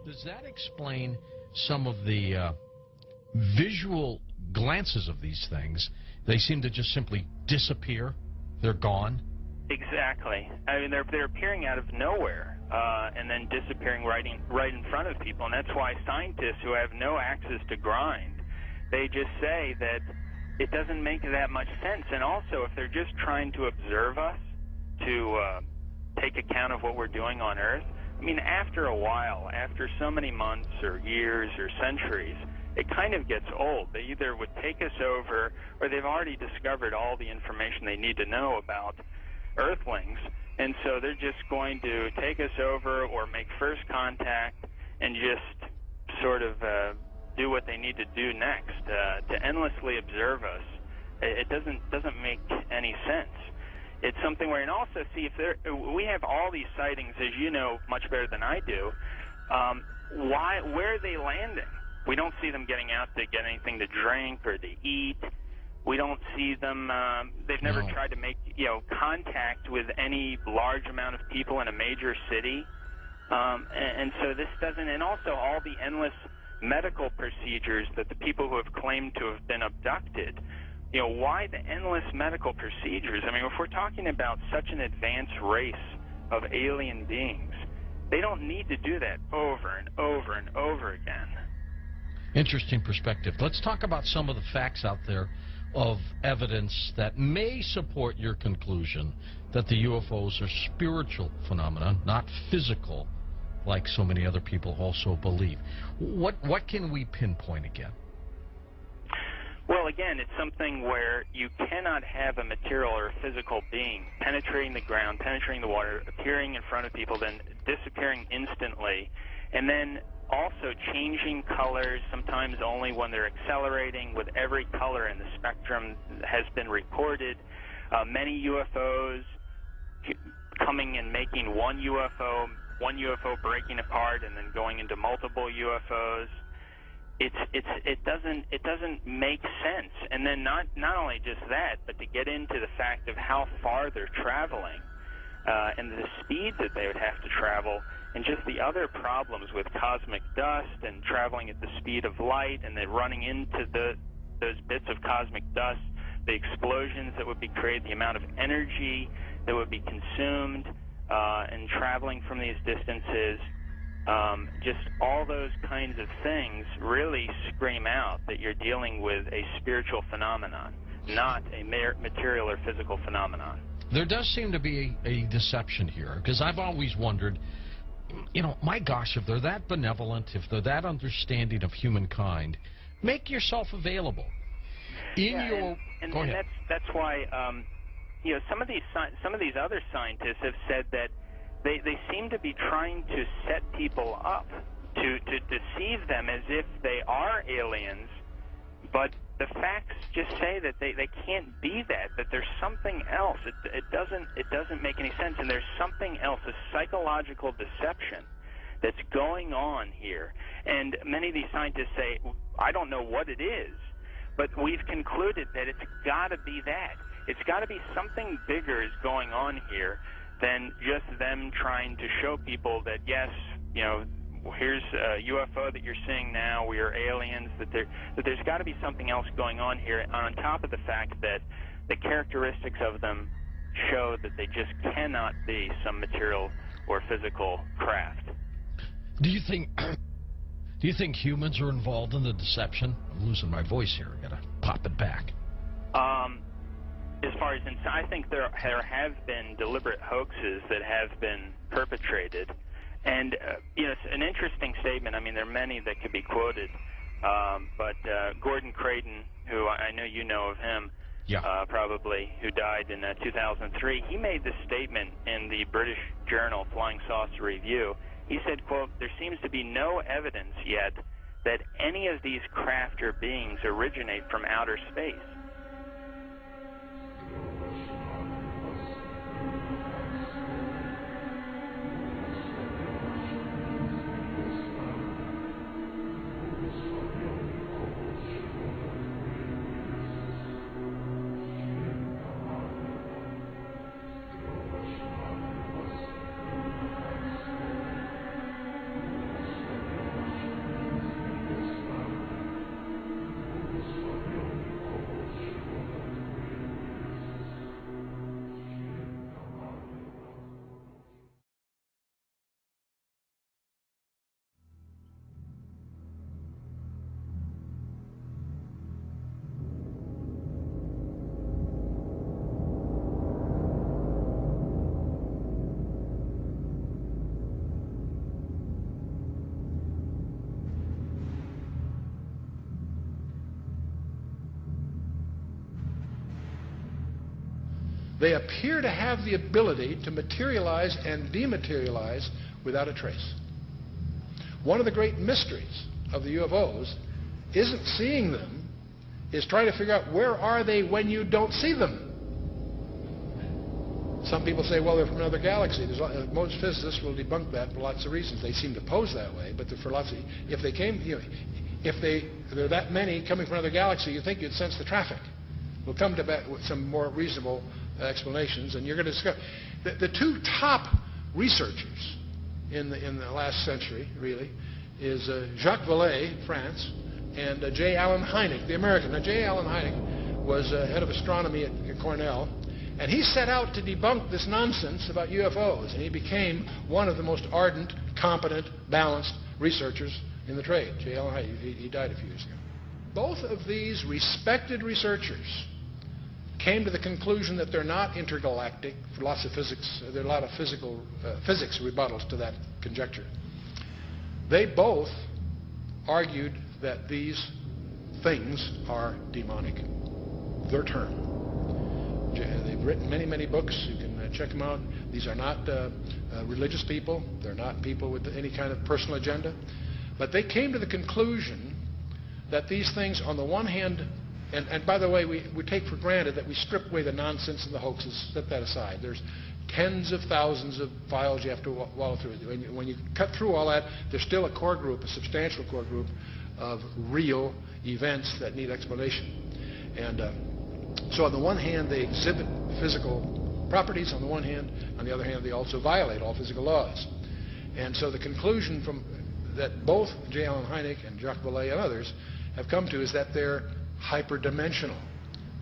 Does that explain some of the visual glances of these things? They seem to just simply disappear. They're gone. Exactly. I mean, they're appearing out of nowhere and then disappearing right in front of people. And that's why scientists who have no axes to grind, they just say that it doesn't make that much sense. And also, if they're just trying to observe us, to take account of what we're doing on Earth, I mean, after a while, after so many months or years or centuries, it kind of gets old. They either would take us over, or they've already discovered all the information they need to know about Earthlings, and so they're just going to take us over or make first contact and just sort of do what they need to do next. To endlessly observe us, it doesn't make any sense. It's something where, and also see if we have all these sightings, as you know much better than I do. Where are they landing? We don't see them getting out to get anything to drink or to eat. We don't see them. They've never tried to make contact with any large amount of people in a major city, and so this doesn't. And also all the endless medical procedures that the people who have claimed to have been abducted You know, why the endless medical procedures? I mean, if we're talking about such an advanced race of alien beings, they don't need to do that over and over and over again. Interesting perspective. Let's talk about some of the facts out there of evidence that may support your conclusion that the UFOs are spiritual phenomena, not physical, like so many other people also believe. What can we pinpoint again? Well, again, it's something where you cannot have a material or a physical being penetrating the ground, penetrating the water, appearing in front of people, then disappearing instantly, and then also changing colors, sometimes only when they're accelerating, with every color in the spectrum has been recorded. Many UFOs coming and making one UFO breaking apart and then going into multiple UFOs. It doesn't make sense. And then not only just that, but to get into the fact of how far they're traveling and the speed that they would have to travel, and just the other problems with cosmic dust and traveling at the speed of light, and then running into those bits of cosmic dust, the explosions that would be created, the amount of energy that would be consumed in traveling from these distances. Just all those kinds of things really scream out that you're dealing with a spiritual phenomenon, not a material or physical phenomenon. There does seem to be a deception here, because I've always wondered, you know, my gosh, if they're that benevolent, if they're that understanding of humankind, make yourself available. Go ahead. That's why you know, some of these other scientists have said that they seem to be trying to set people up to deceive them as if they are aliens, but the facts just say that they can't be that there's something else. It doesn't make any sense, and there's something else, a psychological deception that's going on here. And many of these scientists say, I don't know what it is, but we've concluded that it's got to be that. It's got to be something bigger is going on here than just them trying to show people that, yes, you know, here's a UFO that you're seeing now, we are aliens, that there's got to be something else going on here, on top of the fact that the characteristics of them show that they just cannot be some material or physical craft. Do you think humans are involved in the deception? I'm losing my voice here. I gotta pop it back. As far as I think there have been deliberate hoaxes that have been perpetrated, and you know, it's an interesting statement. I mean, there are many that could be quoted, but Gordon Creighton, who I know you know of him, probably, who died in 2003, he made this statement in the British journal Flying Saucer Review. He said, quote, "There seems to be no evidence yet that any of these craft or beings originate from outer space." They appear to have the ability to materialize and dematerialize without a trace. One of the great mysteries of the UFOs isn't seeing them, is trying to figure out where are they when you don't see them. Some people say, well, they're from another galaxy. Most physicists will debunk that for lots of reasons. They seem to pose that way, but for lots of, if they came, you know, if there are that many coming from another galaxy, you think you'd sense the traffic. We'll come to that with some more reasonable explanations, and you're going to discover the two top researchers in the last century, really, is Jacques Vallée, France, and J. Allen Hynek, the American. Now, J. Allen Hynek was head of astronomy at Cornell, and he set out to debunk this nonsense about UFOs, and he became one of the most ardent, competent, balanced researchers in the trade. J. Allen Hynek, he died a few years ago. Both of these respected researchers came to the conclusion that they're not intergalactic for lots of physics. There are a lot of physics rebuttals to that conjecture. They both argued that these things are demonic. Their term. They've written many, many books. You can check them out. These are not religious people. They're not people with any kind of personal agenda. But they came to the conclusion that these things, on the one hand, and by the way, we take for granted that we strip away the nonsense and the hoaxes, set that aside. There's tens of thousands of files you have to wallow through. When you cut through all that, there's still a core group, a substantial core group of real events that need explanation. And so on the one hand, they exhibit physical properties on the one hand. On the other hand, they also violate all physical laws. And so the conclusion from that both J. Allen Hynek and Jacques Vallée and others have come to is that they're hyperdimensional,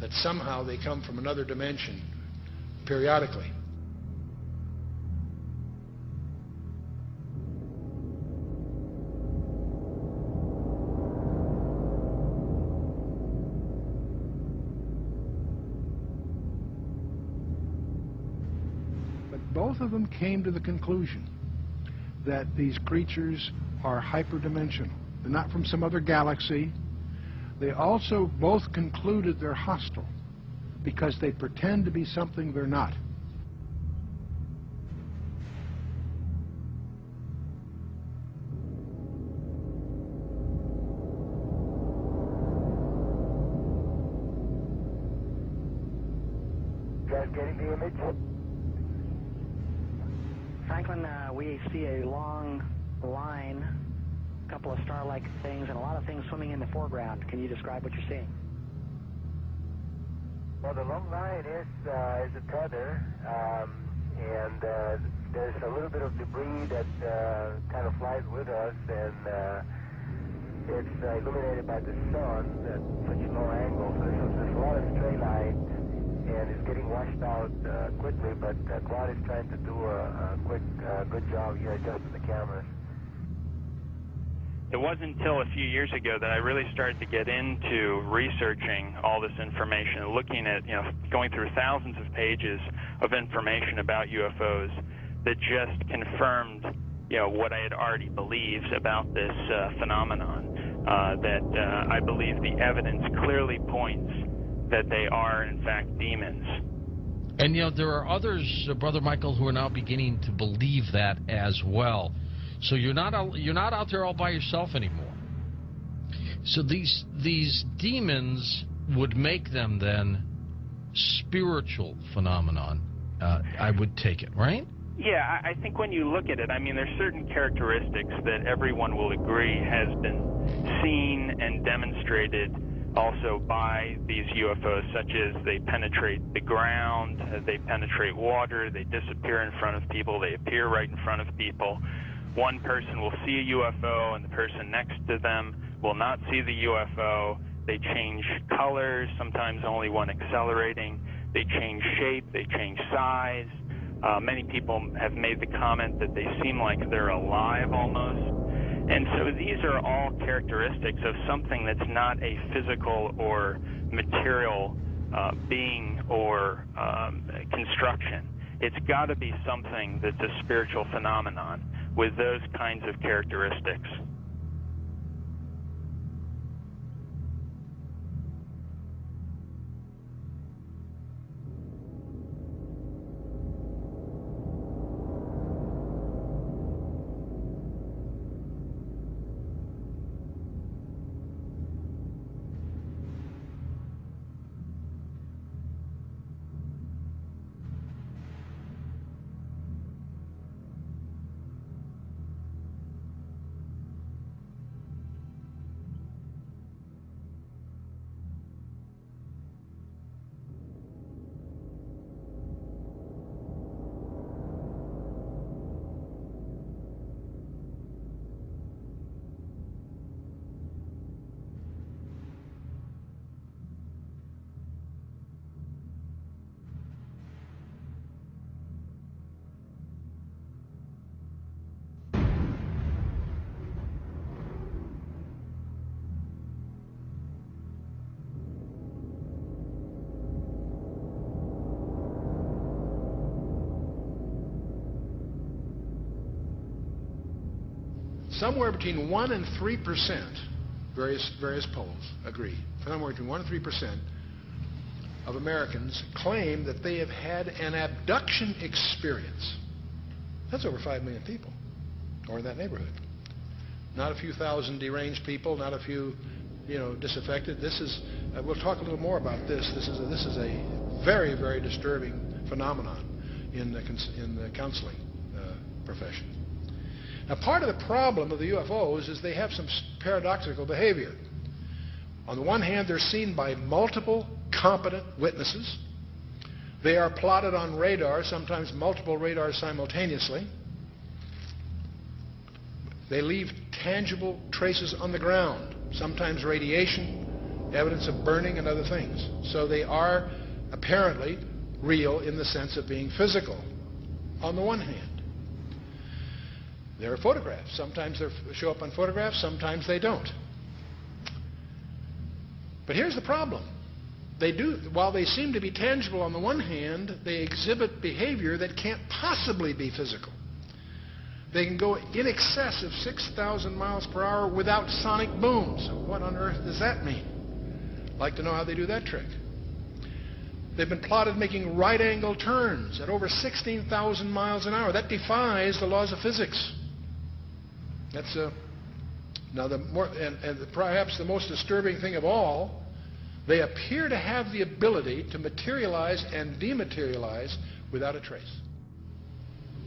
that somehow they come from another dimension periodically. But both of them came to the conclusion that these creatures are hyperdimensional. They're not from some other galaxy. They also both concluded they're hostile because they pretend to be something they're not. You guys getting the image? Franklin, we see a long line, a couple of star-like things, and a lot of things swimming in the foreground. Can you describe what you're seeing? Well, the long line is a tether, and there's a little bit of debris that kind of flies with us, and it's illuminated by the sun at such a low angle. So there's a lot of stray light, and it's getting washed out quickly, but Claude is trying to do a quick, good job here adjusting the cameras. It wasn't until a few years ago that I really started to get into researching all this information, looking at, going through thousands of pages of information about UFOs that just confirmed, what I had already believed about this phenomenon. That I believe the evidence clearly points that they are, in fact, demons. And, there are others, Brother Michael, who are now beginning to believe that as well. So you're not out there all by yourself anymore. So these demons would make them then spiritual phenomenon. I would take it, right? Yeah, I think when you look at it, there's certain characteristics that everyone will agree has been seen and demonstrated also by these UFOs, such as they penetrate the ground, they penetrate water, they disappear in front of people, they appear right in front of people. One person will see a UFO and the person next to them will not see the UFO. They change colors, sometimes only one accelerating. They change shape, they change size. Many people have made the comment that they seem like they're alive almost. And so these are all characteristics of something that's not a physical or material being or construction. It's got to be something that's a spiritual phenomenon with those kinds of characteristics. somewhere between 1 and 3%, various polls agree, somewhere between 1 and 3% of Americans claim that they have had an abduction experience. That's over 5 million people, or in that neighborhood. Not a few thousand deranged people, not a few, disaffected. This is, we'll talk a little more about this. This is a very, very disturbing phenomenon in the counseling profession. Now, part of the problem of the UFOs is they have some paradoxical behavior. On the one hand, they're seen by multiple competent witnesses. They are plotted on radar, sometimes multiple radars simultaneously. They leave tangible traces on the ground, sometimes radiation, evidence of burning, and other things. So they are apparently real in the sense of being physical, on the one hand. There are photographs. Sometimes they show up on photographs, sometimes they don't. But here's the problem. While they seem to be tangible on the one hand, they exhibit behavior that can't possibly be physical. They can go in excess of 6,000 miles per hour without sonic booms. What on earth does that mean? I'd like to know how they do that trick. They've been plotted making right-angle turns at over 16,000 miles an hour. That defies the laws of physics. That's now perhaps the most disturbing thing of all. They appear to have the ability to materialize and dematerialize without a trace.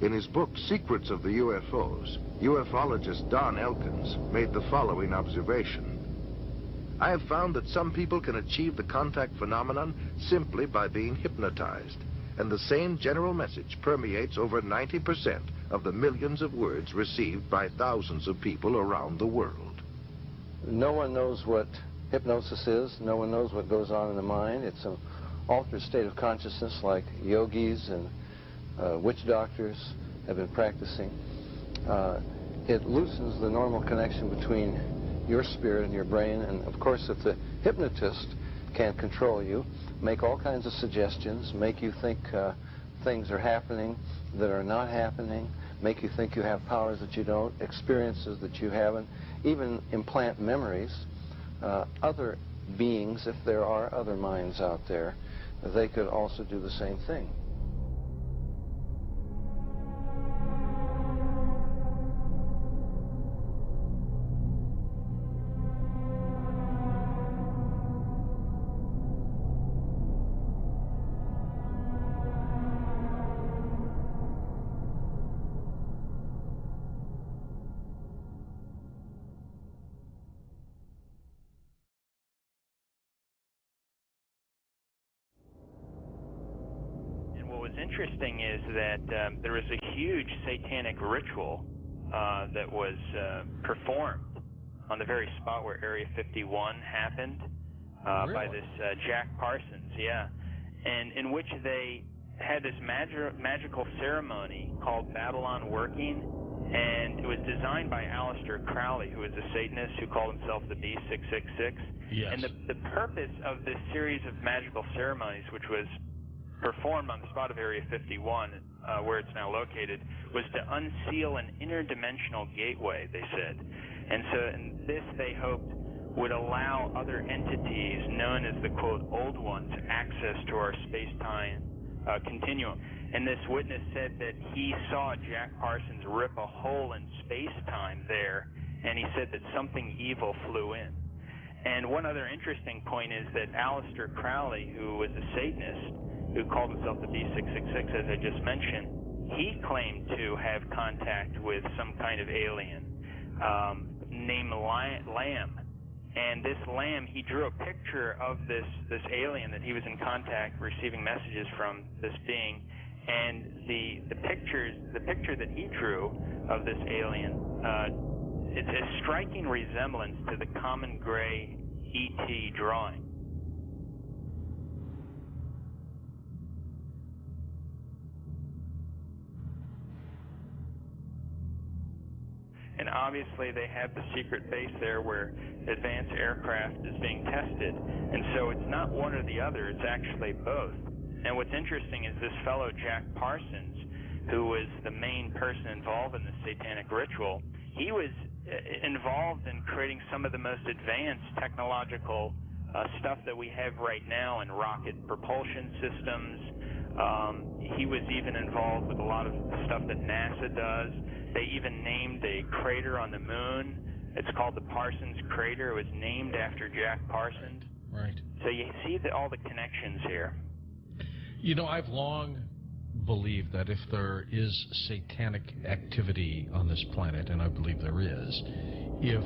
In his book, Secrets of the UFOs, ufologist Don Elkins made the following observation. I have found that some people can achieve the contact phenomenon simply by being hypnotized, and the same general message permeates over 90% of the millions of words received by thousands of people around the world. No one knows what hypnosis is. No one knows what goes on in the mind. It's an altered state of consciousness like yogis and witch doctors have been practicing. It loosens the normal connection between your spirit and your brain, and of course if the hypnotist can control you, make all kinds of suggestions, make you think things are happening that are not happening, make you think you have powers that you don't, experiences that you haven't, even implant memories. Other beings, if there are other minds out there, they could also do the same thing. Interesting is that there was a huge satanic ritual that was performed on the very spot where Area 51 happened by this Jack Parsons, and in which they had this magical ceremony called Babylon Working, and it was designed by Aleister Crowley, who is a Satanist who called himself the B666. Yes. And the purpose of this series of magical ceremonies, which was performed on the spot of Area 51, where it's now located, was to unseal an interdimensional gateway, they said. And so this, they hoped, would allow other entities known as the, quote, old ones, access to our space-time continuum. And this witness said that he saw Jack Parsons rip a hole in space-time there, and he said that something evil flew in. And one other interesting point is that Aleister Crowley, who was a Satanist, who called himself the B666, as I just mentioned, he claimed to have contact with some kind of alien named Lamb. And this Lamb, he drew a picture of this alien that he was in contact, receiving messages from this being. And the picture that he drew of this alien, it's a striking resemblance to the common gray ET drawing. And obviously they have the secret base there where advanced aircraft is being tested. And so it's not one or the other, it's actually both. And what's interesting is this fellow Jack Parsons, who was the main person involved in the satanic ritual, he was involved in creating some of the most advanced technological stuff that we have right now in rocket propulsion systems. He was even involved with a lot of stuff that NASA does. They even named a crater on the moon. It's called the Parsons Crater. It was named after Jack Parsons. Right. So you see all the connections here. You know, I've long believed that if there is satanic activity on this planet, and I believe there is, if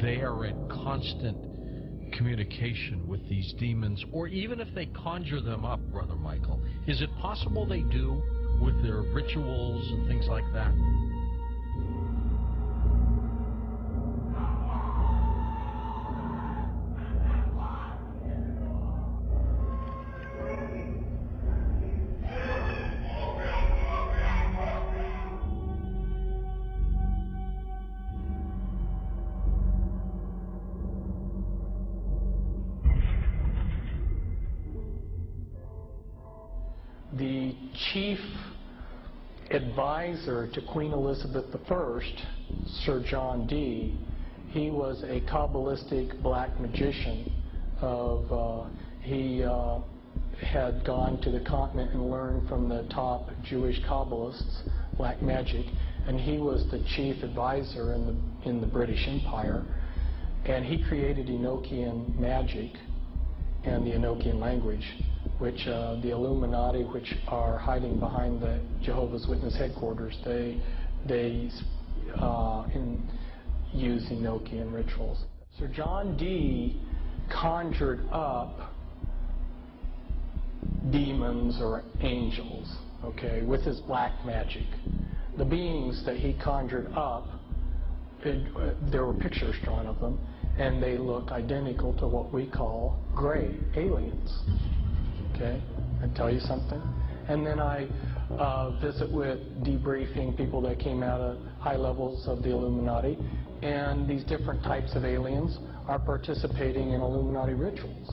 they are in constant communication with these demons, or even if they conjure them up, Brother Michael, is it possible they do with their rituals and things like that? The chief advisor to Queen Elizabeth I, Sir John Dee, he was a Kabbalistic black magician. He had gone to the continent and learned from the top Jewish Kabbalists black magic, and he was the chief advisor in the British Empire. And he created Enochian magic and the Enochian language, which the Illuminati, which are hiding behind the Jehovah's Witness headquarters, they use Enochian rituals. Sir John Dee conjured up demons or angels, okay, with his black magic. The beings that he conjured up, there were pictures drawn of them, and they look identical to what we call gray aliens. Okay, I tell you something. And then I visit with debriefing people that came out of high levels of the Illuminati, and these different types of aliens are participating in Illuminati rituals.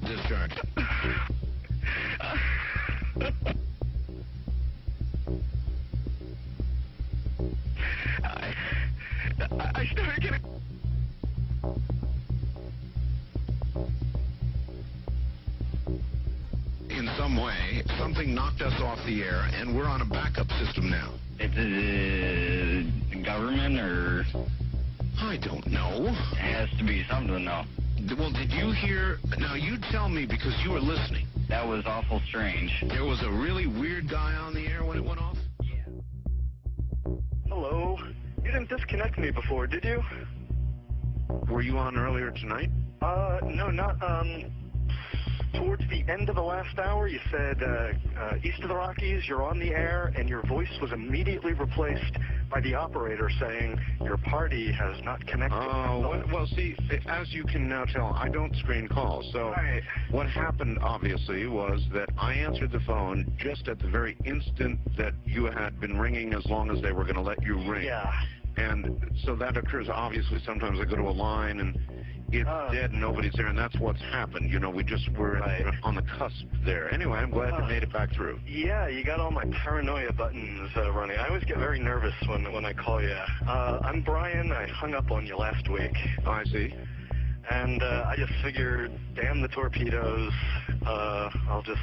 Discharge. I started getting... In some way, something knocked us off the air, and we're on a backup system now. It's the government, or... I don't know. It has to be something, though. Well, did you hear... Now, you tell me, because you were listening. That was awful strange. There was a really weird guy on the air when it went off? Yeah. Hello? You didn't disconnect me before, did you? Were you on earlier tonight? No, not, towards the end of the last hour, you said, east of the Rockies, you're on the air, and your voice was immediately replaced by the operator saying, your party has not connected. Oh, well, see, as you can now tell, I don't screen calls. So what happened, obviously, was that I answered the phone just at the very instant that you had been ringing, as long as they were going to let you ring. Yeah. And so that occurs, obviously. Sometimes I go to a line and it's dead and nobody's there, and that's what's happened. You know, we just were on the cusp there. Anyway, I'm glad you made it back through. Yeah, you got all my paranoia buttons running. I always get very nervous when I call you. I'm Brian. I hung up on you last week. I see. And I just figured, damn the torpedoes. I'll just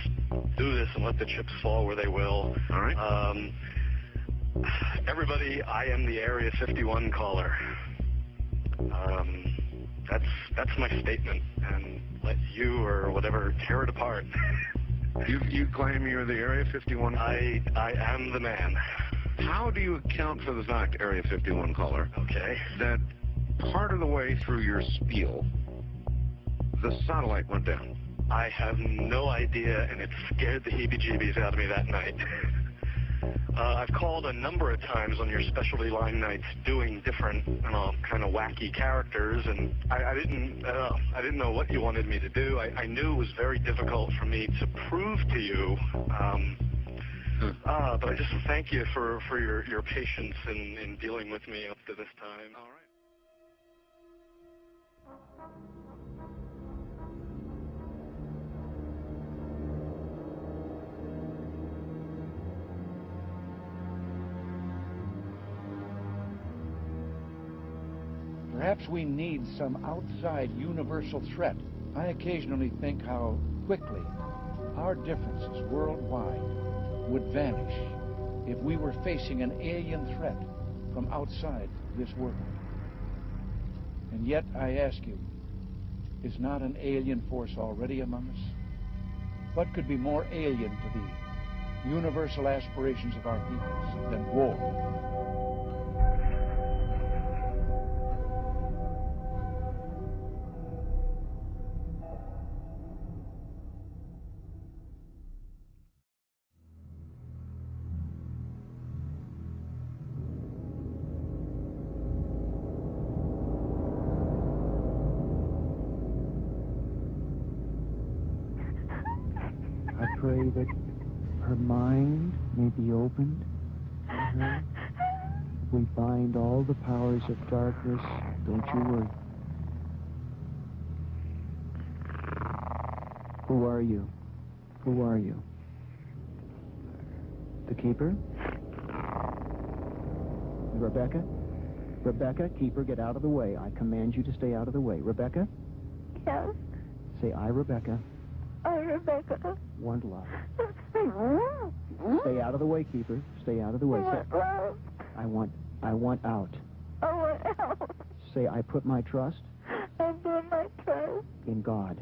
do this and let the chips fall where they will. All right. Everybody, I am the Area 51 caller. That's my statement, and let you or whatever tear it apart. You claim you're the Area 51 caller? I am the man. How do you account for the fact, Area 51 caller, okay, that part of the way through your spiel, the satellite went down? I have no idea, and it scared the heebie-jeebies out of me that night. I've called a number of times on your specialty line nights doing different, kind of wacky characters, and I didn't know what you wanted me to do. I knew it was very difficult for me to prove to you, but I just thank you for your patience in dealing with me up to this time. All right. Perhaps we need some outside universal threat. I occasionally think how quickly our differences worldwide would vanish if we were facing an alien threat from outside this world. And yet, I ask you, is not an alien force already among us? What could be more alien to the universal aspirations of our peoples than war? I pray that her mind may be opened to her. We bind all the powers of darkness. Don't you worry. Who are you? Who are you? The Keeper? Rebecca? Rebecca, Keeper, get out of the way. I command you to stay out of the way. Rebecca? Yes? Say, I, Rebecca, Rebecca. want love. Stay out of the way, Keeper. Stay out of the way. Say, I want out. I want out. Say, I put my trust I put my trust in God.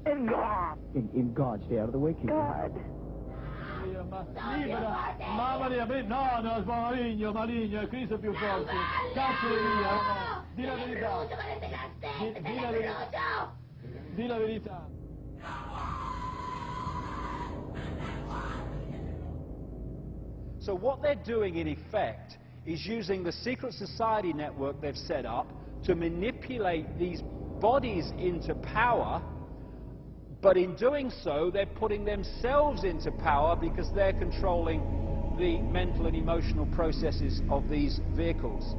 in God. In God. Stay out of the way, Keeper. God. Mamma mia, no, no, maligno, maligno, è Cristo più forte. Caccialo via. Di la verità. Di la verità. So what they're doing, in effect, is using the secret society network they've set up to manipulate these bodies into power, but in doing so, they're putting themselves into power because they're controlling the mental and emotional processes of these vehicles.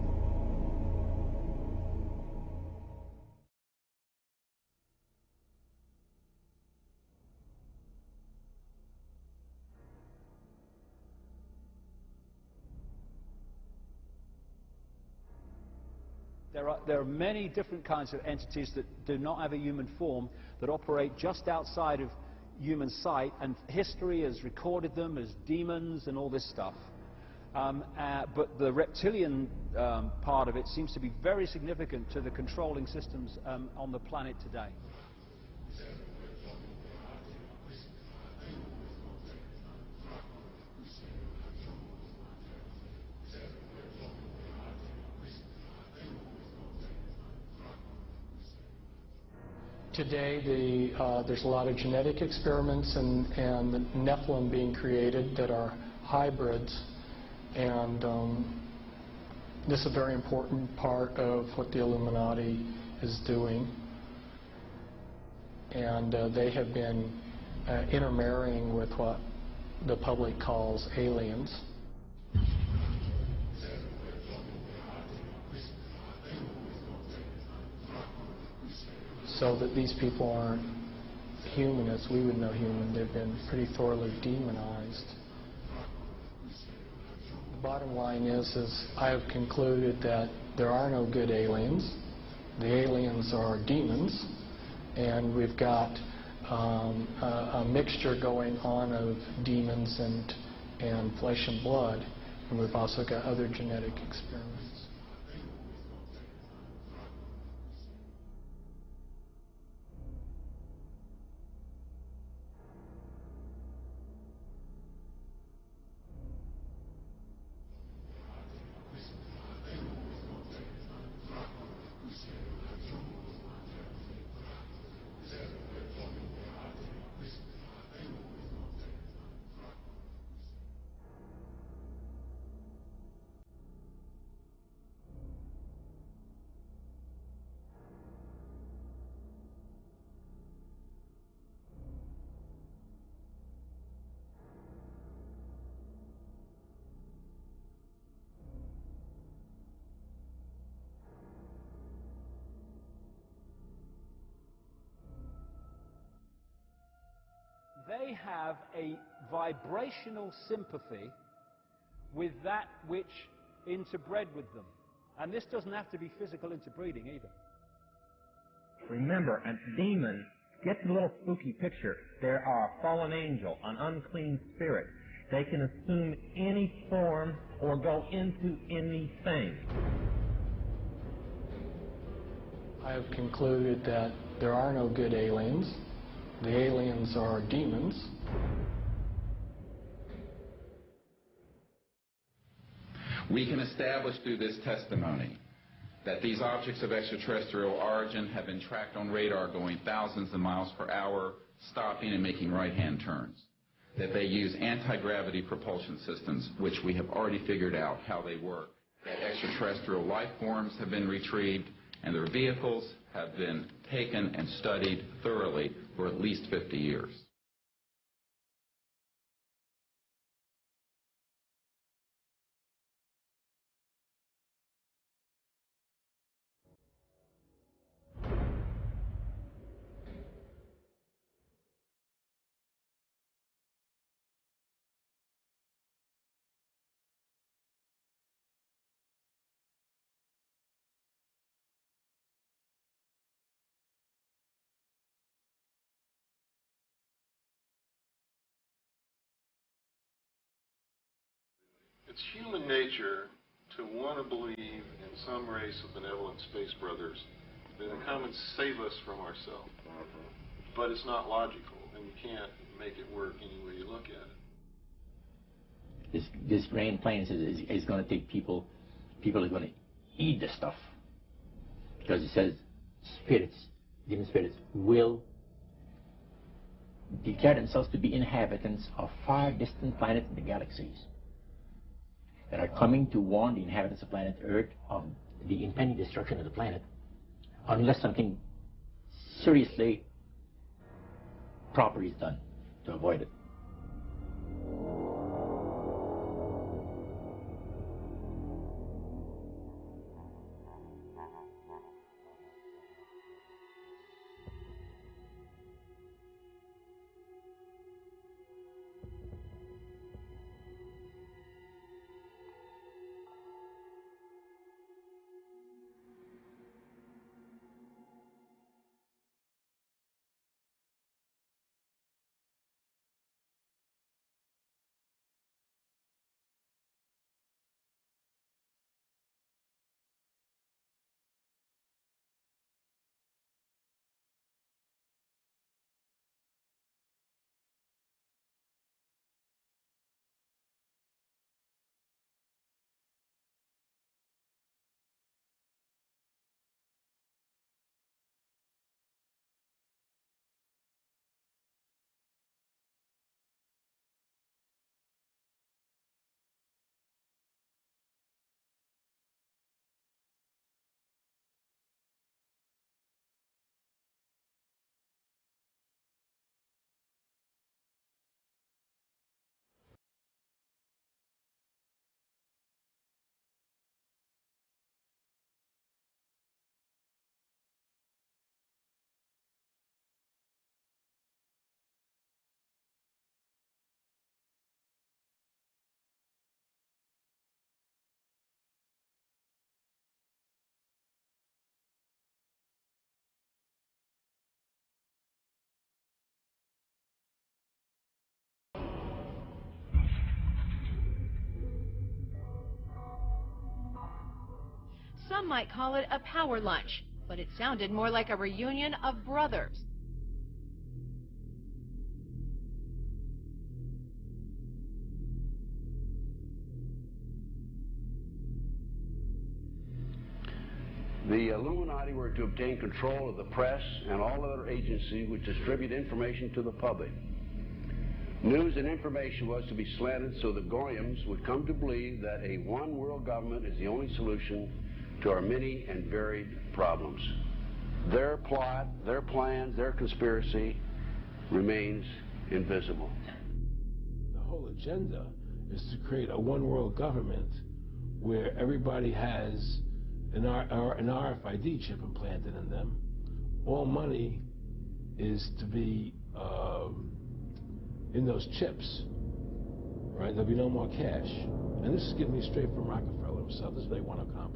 There are many different kinds of entities that do not have a human form, that operate just outside of human sight, and history has recorded them as demons and all this stuff. But the reptilian part of it seems to be very significant to the controlling systems on the planet today. Today, there's a lot of genetic experiments and the Nephilim being created that are hybrids, and this is a very important part of what the Illuminati is doing. And they have been intermarrying with what the public calls aliens. So that these people aren't human as we would know human. They've been pretty thoroughly demonized. The bottom line is I have concluded that there are no good aliens. The aliens are demons, and we've got a mixture going on of demons and flesh and blood, and we've also got other genetic experiments. They have a vibrational sympathy with that which interbred with them. And this doesn't have to be physical interbreeding either. Remember, a demon, get the little spooky picture. They are a fallen angel, an unclean spirit. They can assume any form or go into anything. I have concluded that there are no good aliens. The aliens are demons. We can establish through this testimony that these objects of extraterrestrial origin have been tracked on radar going thousands of miles per hour, stopping and making right-hand turns. That they use anti-gravity propulsion systems, which we have already figured out how they work. That extraterrestrial life forms have been retrieved, and their vehicles have been taken and studied thoroughly for at least 50 years. It's human nature to want to believe in some race of benevolent space brothers that will come and save us from ourselves. But it's not logical, and you can't make it work any way you look at it. This grand plan is going to take people are going to eat the stuff. Because it says spirits, demon spirits, will declare themselves to be inhabitants of far distant planets in the galaxies that are coming to warn the inhabitants of planet Earth of the impending destruction of the planet unless something seriously proper is done to avoid it. Some might call it a power lunch, but it sounded more like a reunion of brothers. The Illuminati were to obtain control of the press and all other agencies which distribute information to the public. News and information was to be slanted so that Goyams would come to believe that a one world government is the only solution to our many and varied problems. Their plot, their plans, their conspiracy remains invisible. The whole agenda is to create a one world government where everybody has an RFID chip implanted in them. All money is to be in those chips, right? There'll be no more cash. And this is getting me straight from Rockefeller himself. This is what they want to accomplish.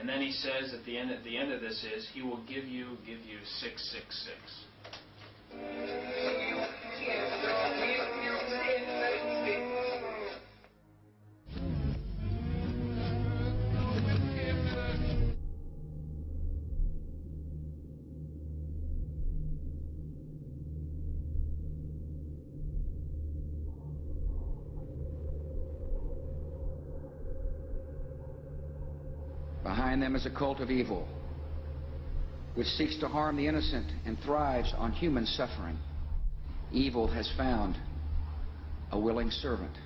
And then he says at the end of this is he will give you 666. Behind them is a cult of evil, which seeks to harm the innocent and thrives on human suffering. Evil has found a willing servant.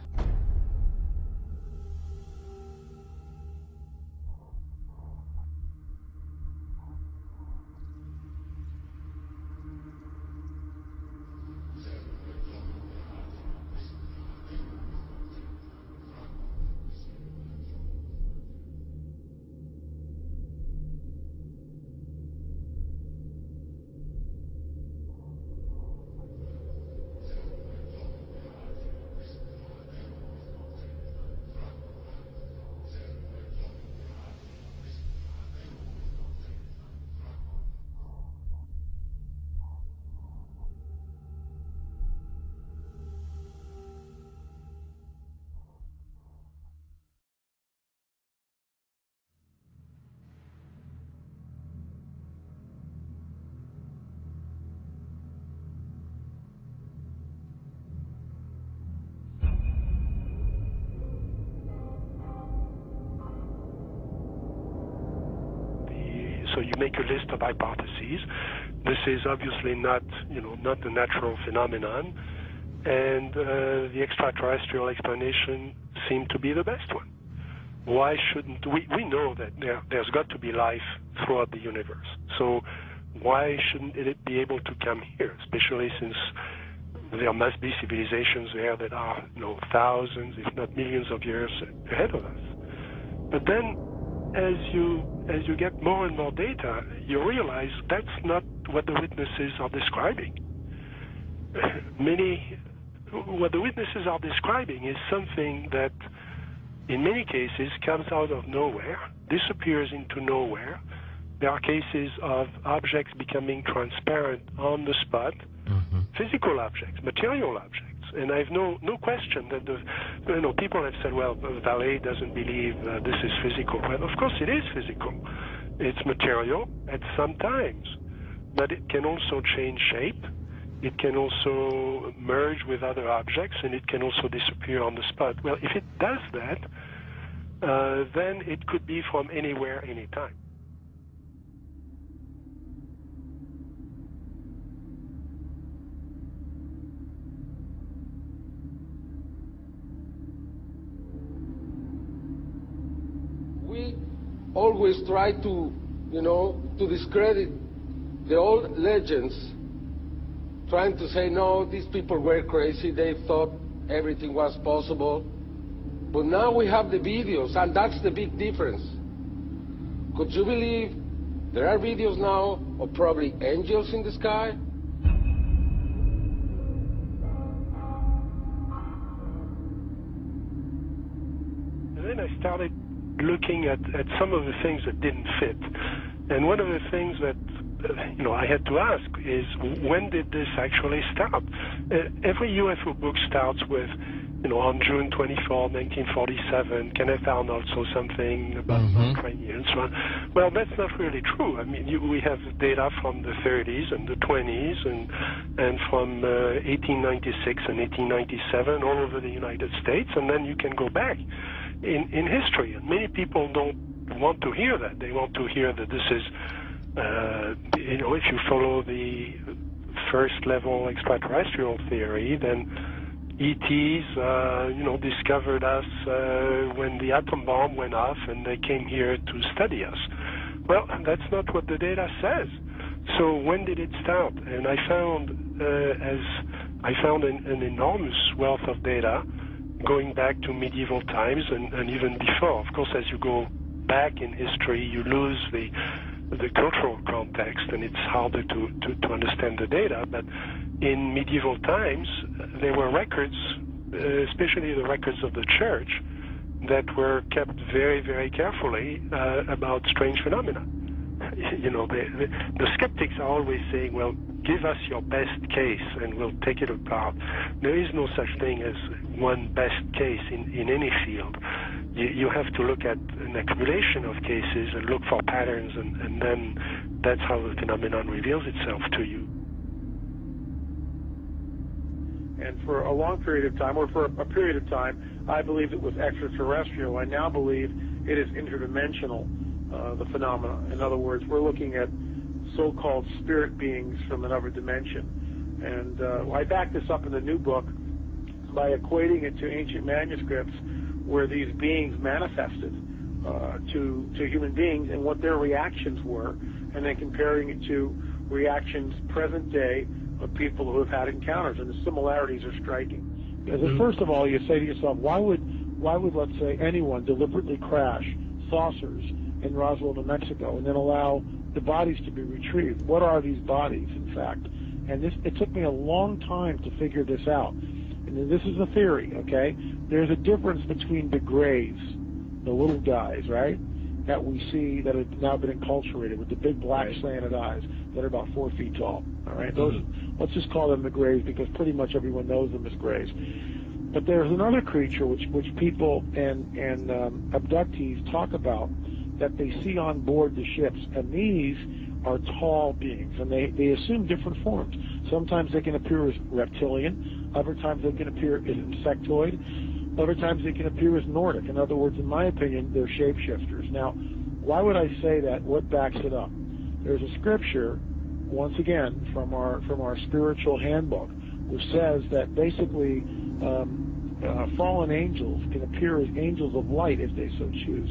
So you make a list of hypotheses. This is obviously not a natural phenomenon, and the extraterrestrial explanation seemed to be the best one. Why shouldn't we know that there's got to be life throughout the universe? So why shouldn't it be able to come here, especially since there must be civilizations there that are thousands, if not millions of years ahead of us? But then, as you get more and more data, you realize that's not what the witnesses are describing. What the witnesses are describing is something that, in many cases, comes out of nowhere, disappears into nowhere. There are cases of objects becoming transparent on the spot, physical objects, material objects. And I have no question that people have said, well, Vallée doesn't believe this is physical. Well, of course it is physical. It's material at some times, but it can also change shape. It can also merge with other objects, and it can also disappear on the spot. Well, if it does that, then it could be from anywhere, anytime. We always try to, to discredit the old legends, trying to say, no, these people were crazy, they thought everything was possible. But now we have the videos, and that's the big difference. Could you believe There are videos now of probably angels in the sky. And then I started looking at some of the things that didn't fit. And one of the things that I had to ask is, when did this actually start? Every UFO book starts with, on June 24, 1947, Kenneth Arnold saw something about cranial and so on. Well, that's not really true. I mean, we have data from the 30s and the 20s and from 1896 and 1897 all over the United States, and then you can go back in history. And many people don't want to hear that. They want to hear that this is, if you follow the first level extraterrestrial theory, then ETs, discovered us when the atom bomb went off and they came here to study us. Well, that's not what the data says. So when did it start? And I found, an enormous wealth of data going back to medieval times and even before. Of course, as you go back in history, you lose the cultural context, and it's harder to understand the data. But in medieval times, there were records, especially the records of the church, that were kept very, very carefully about strange phenomena. The skeptics are always saying, well, give us your best case and we'll take it apart. There is no such thing as one best case in any field. You have to look at an accumulation of cases and look for patterns, and then that's how the phenomenon reveals itself to you. And for a long period of time, or for a period of time, I believed it was extraterrestrial. I now believe it is interdimensional, the phenomena. In other words, we're looking at so-called spirit beings from another dimension. And I back this up in the new book by equating it to ancient manuscripts where these beings manifested to human beings and what their reactions were, and then comparing it to reactions present day of people who have had encounters, and the similarities are striking. Because first of all, you say to yourself, why would let's say anyone deliberately crash saucers in Roswell, New Mexico, and then allow the bodies to be retrieved? What are these bodies, in fact? And it took me a long time to figure this out. And this is a theory, okay? There's a difference between the grays, the little guys, right, that we see that have now been enculturated with the big black slanted eyes that are about 4 feet tall, all right? Those, let's just call them the grays because pretty much everyone knows them as grays. But there's another creature which people and abductees talk about that they see on board the ships, and these are tall beings, and they assume different forms. Sometimes they can appear as reptilian, other times they can appear as insectoid, other times they can appear as Nordic. In other words, in my opinion, they're shapeshifters. Now, why would I say that? What backs it up? There's a scripture, once again, from our spiritual handbook, which says that basically fallen angels can appear as angels of light if they so choose.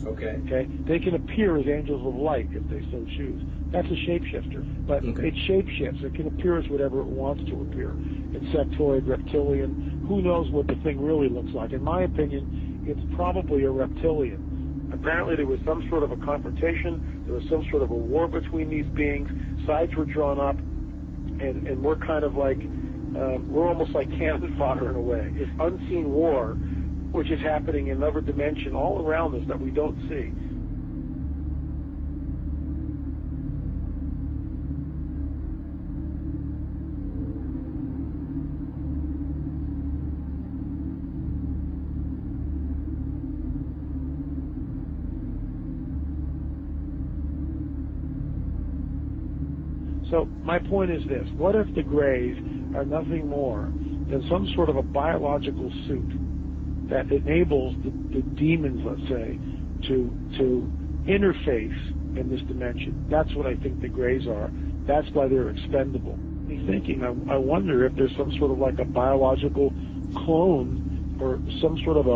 Okay. They can appear as angels of light if they so choose. That's a shapeshifter, but it shapeshifts. It can appear as whatever it wants to appear. Insectoid, reptilian, who knows what the thing really looks like. In my opinion, it's probably a reptilian. Apparently there was some sort of a confrontation, there was some sort of a war between these beings, sides were drawn up, and we're kind of like, we're almost like cannon fodder in a way. It's unseen war, which is happening in another dimension all around us that we don't see. So my point is this: what if the grays are nothing more than some sort of a biological suit that enables the demons, let's say, to interface in this dimension? That's what I think the grays are. That's why they're expendable. Me thinking, I wonder if there's some sort of like a biological clone or some sort of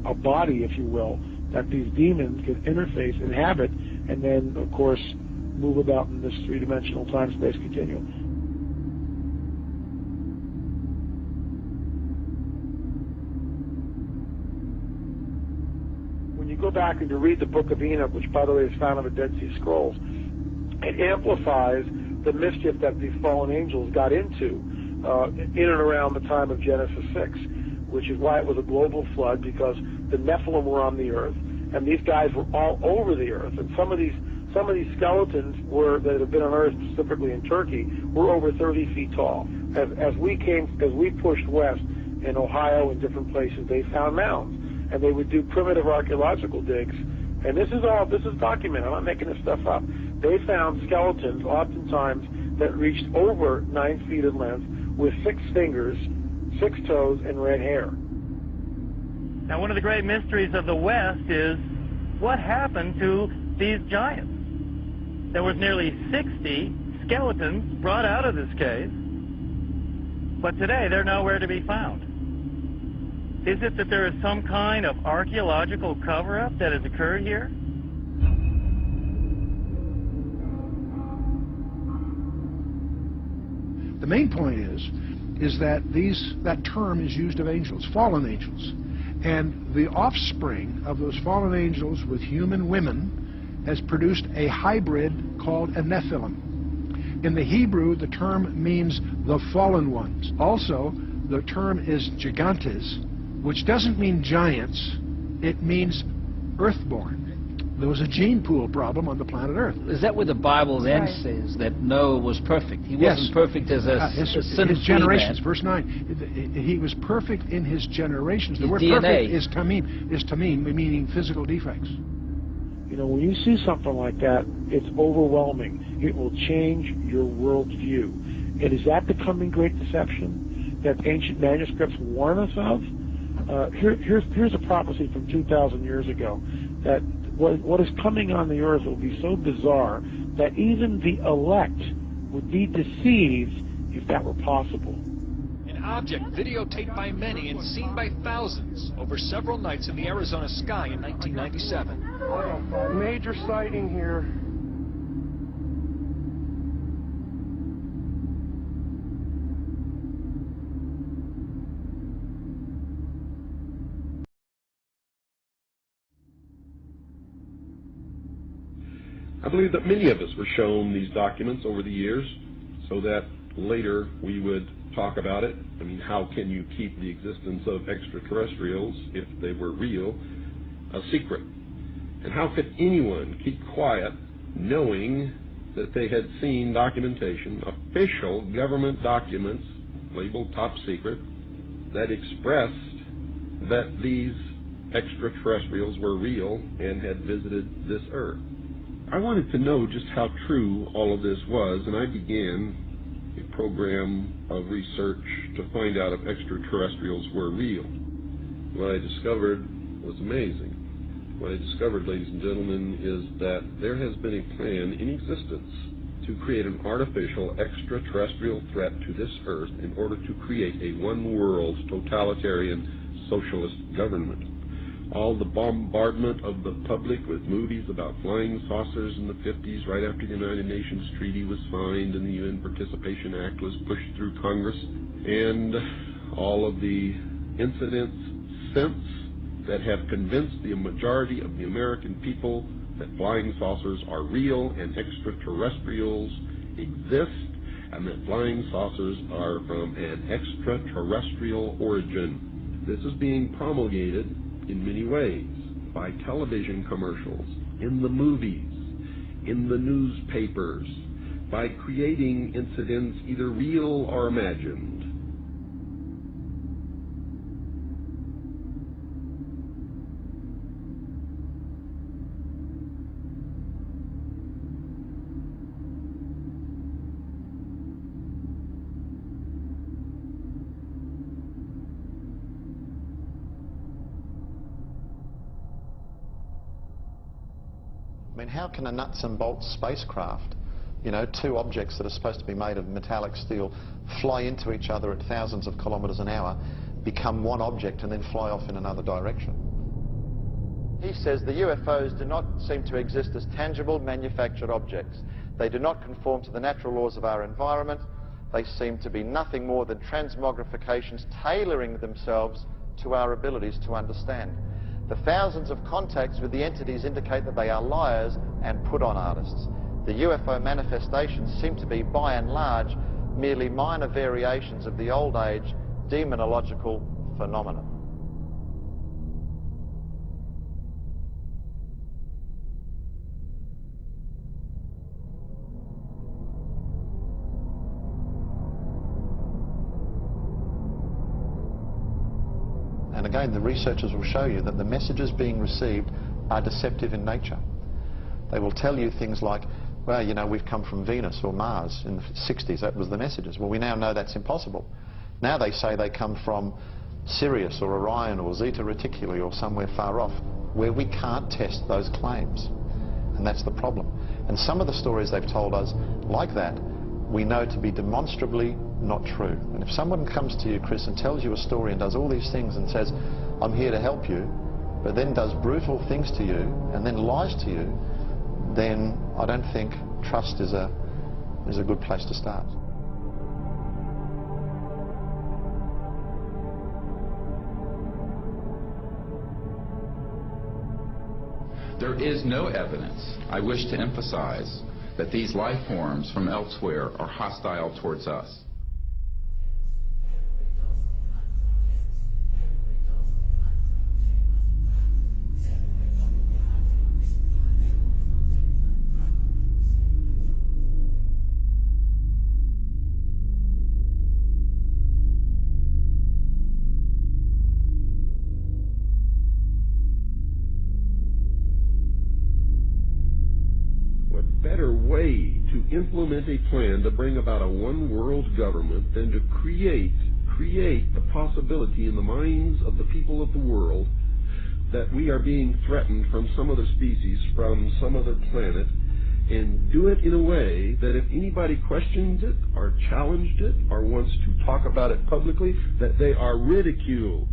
a body, if you will, that these demons can interface, inhabit, and then, of course, move about in this three-dimensional time-space continuum. When you you go back and you read the Book of Enoch, which, by the way, is found in the Dead Sea Scrolls, it amplifies the mischief that these fallen angels got into in and around the time of Genesis 6, which is why it was a global flood, because the Nephilim were on the earth, and these guys were all over the earth. And some of these skeletons that have been unearthed, specifically in Turkey, were over 30 feet tall. As we pushed west in Ohio and different places, they found mounds, and they would do primitive archaeological digs. And this is documented. I'm not making this stuff up. They found skeletons, oftentimes, that reached over 9 feet in length, with 6 fingers, 6 toes, and red hair. Now, one of the great mysteries of the West is what happened to these giants. There was nearly 60 skeletons brought out of this cave, but today they're nowhere to be found. Is it that there is some kind of archaeological cover-up that has occurred here? The main point is that that term is used of angels, fallen angels. And the offspring of those fallen angels with human women has produced a hybrid called a Nephilim. In the Hebrew, the term means the fallen ones. Also, the term is gigantes, which doesn't mean giants, it means earthborn. There was a gene pool problem on the planet Earth. Is that where the Bible then says that Noah was perfect? He wasn't perfect as a his generations, verse 9. He was perfect in his generations. The word perfect is tamim, meaning physical defects. You know, when you see something like that, it's overwhelming. It will change your worldview. And is that the coming great deception that ancient manuscripts warn us of? Here's a prophecy from 2,000 years ago, that what is coming on the earth will be so bizarre that even the elect would be deceived if that were possible. An object videotaped by many and seen by thousands over several nights in the Arizona sky in 1997. Major sighting here. I believe that many of us were shown these documents over the years so that later we would talk about it. I mean, how can you keep the existence of extraterrestrials, if they were real, a secret? And how could anyone keep quiet knowing that they had seen documentation, official government documents labeled top secret, that expressed that these extraterrestrials were real and had visited this earth? I wanted to know just how true all of this was, and I began a program of research to find out if extraterrestrials were real. What I discovered was amazing. What I discovered, ladies and gentlemen, is that there has been a plan in existence to create an artificial extraterrestrial threat to this earth in order to create a one-world totalitarian socialist government. All the bombardment of the public with movies about flying saucers in the 50s, right after the United Nations Treaty was signed and the UN Participation Act was pushed through Congress, and all of the incidents since that have convinced the majority of the American people that flying saucers are real and extraterrestrials exist, and that flying saucers are from an extraterrestrial origin. This is being promulgated in many ways, by television commercials, in the movies, in the newspapers, by creating incidents either real or imagined. I mean, how can a nuts and bolts spacecraft, you know, two objects that are supposed to be made of metallic steel, fly into each other at thousands of kilometers an hour, become one object and then fly off in another direction? He says the UFOs do not seem to exist as tangible, manufactured objects. They do not conform to the natural laws of our environment. They seem to be nothing more than transmogrifications tailoring themselves to our abilities to understand. The thousands of contacts with the entities indicate that they are liars and put-on artists. The UFO manifestations seem to be, by and large, merely minor variations of the old-age demonological phenomenon. And again, the researchers will show you that the messages being received are deceptive in nature. They will tell you things like, well, you know, we've come from Venus or Mars. In the 60s, that was the messages. Well, we now know that's impossible. Now they say they come from Sirius or Orion or Zeta Reticuli or somewhere far off, where we can't test those claims. And that's the problem. And some of the stories they've told us, like that, we know to be demonstrably not true. And if someone comes to you, Chris, and tells you a story and does all these things and says, I'm here to help you, but then does brutal things to you and then lies to you, then I don't think trust is a good place to start. There is no evidence, I wish to emphasize, that these life forms from elsewhere are hostile towards us. Better way to implement a plan to bring about a one-world government than to create the possibility in the minds of the people of the world that we are being threatened from some other species, from some other planet, and do it in a way that if anybody questions it or challenged it or wants to talk about it publicly, that they are ridiculed.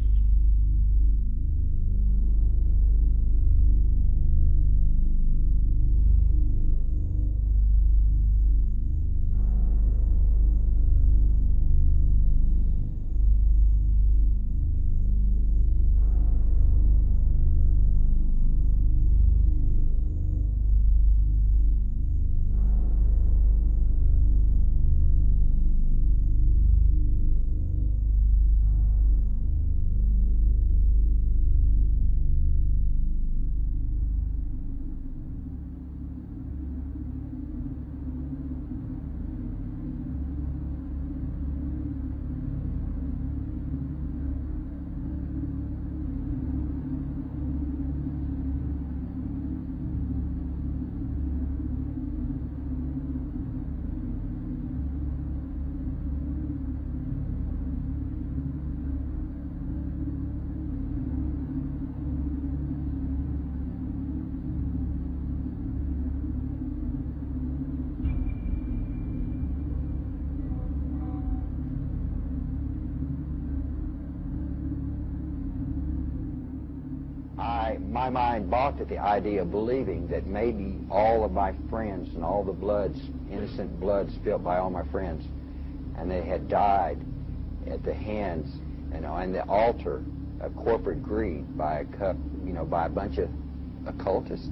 My mind balked at the idea of believing that maybe all of my friends and all the bloods, innocent blood spilled by all my friends, and they had died at the hands, and the altar of corporate greed by a bunch of occultists.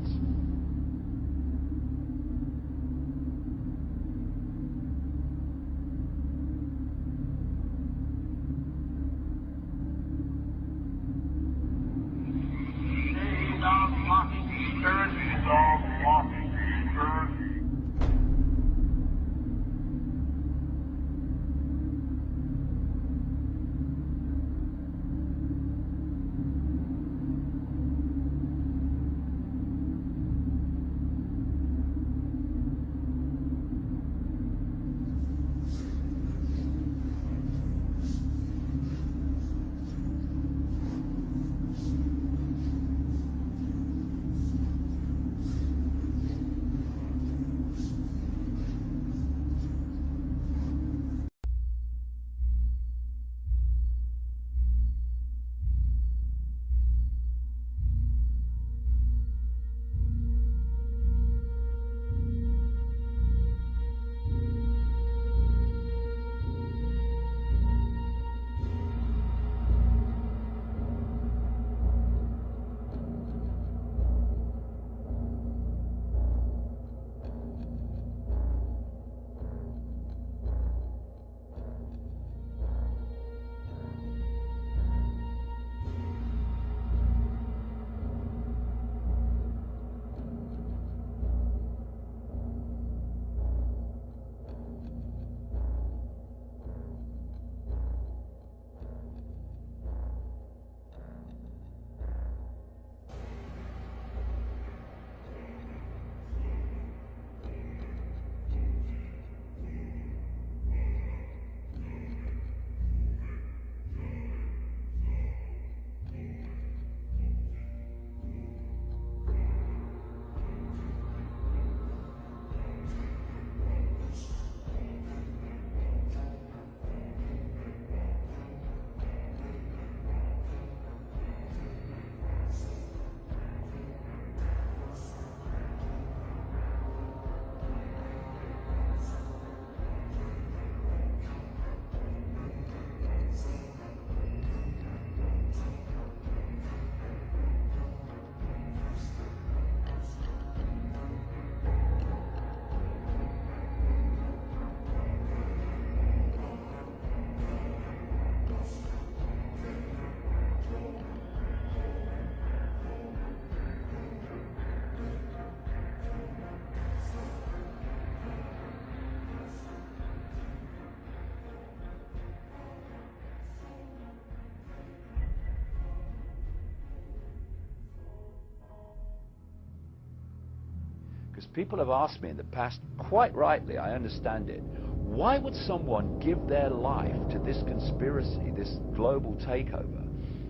because people have asked me in the past, quite rightly, I understand it, why would someone give their life to this conspiracy, this global takeover,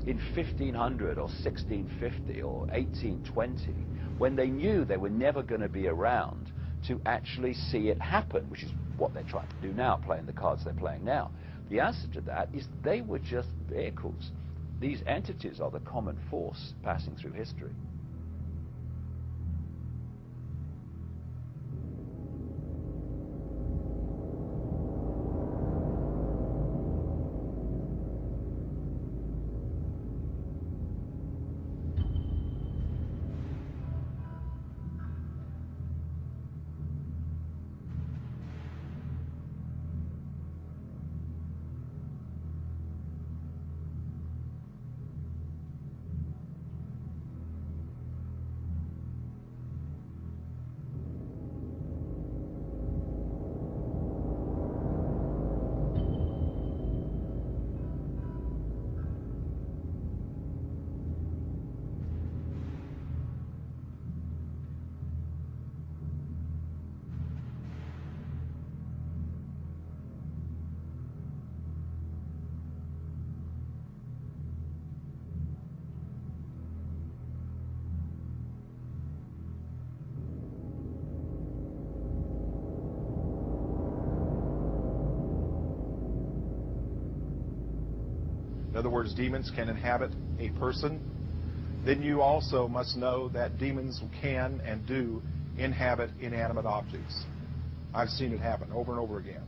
in 1500 or 1650 or 1820, when they knew they were never going to be around to actually see it happen, which is what they're trying to do now, playing the cards they're playing now? The answer to that is they were just vehicles. These entities are the common force passing through history. in other words, demons can inhabit a person, then you also must know that demons can and do inhabit inanimate objects. I've seen it happen over and over again.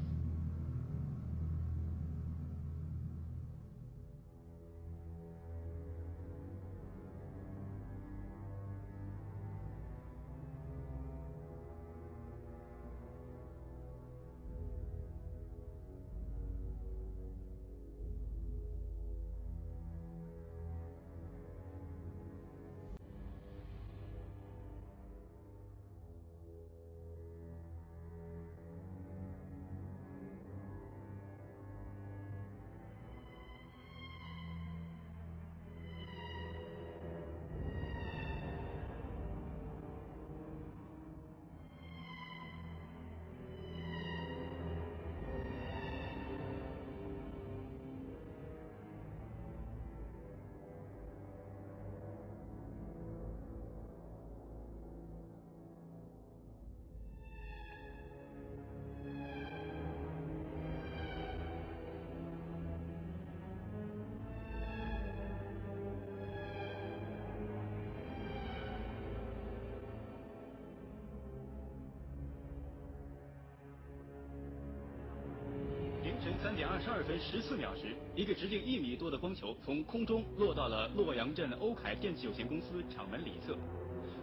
凌晨3点22分14秒时，一个直径1米多的光球从空中落到了洛阳镇欧凯电器有限公司厂门里侧。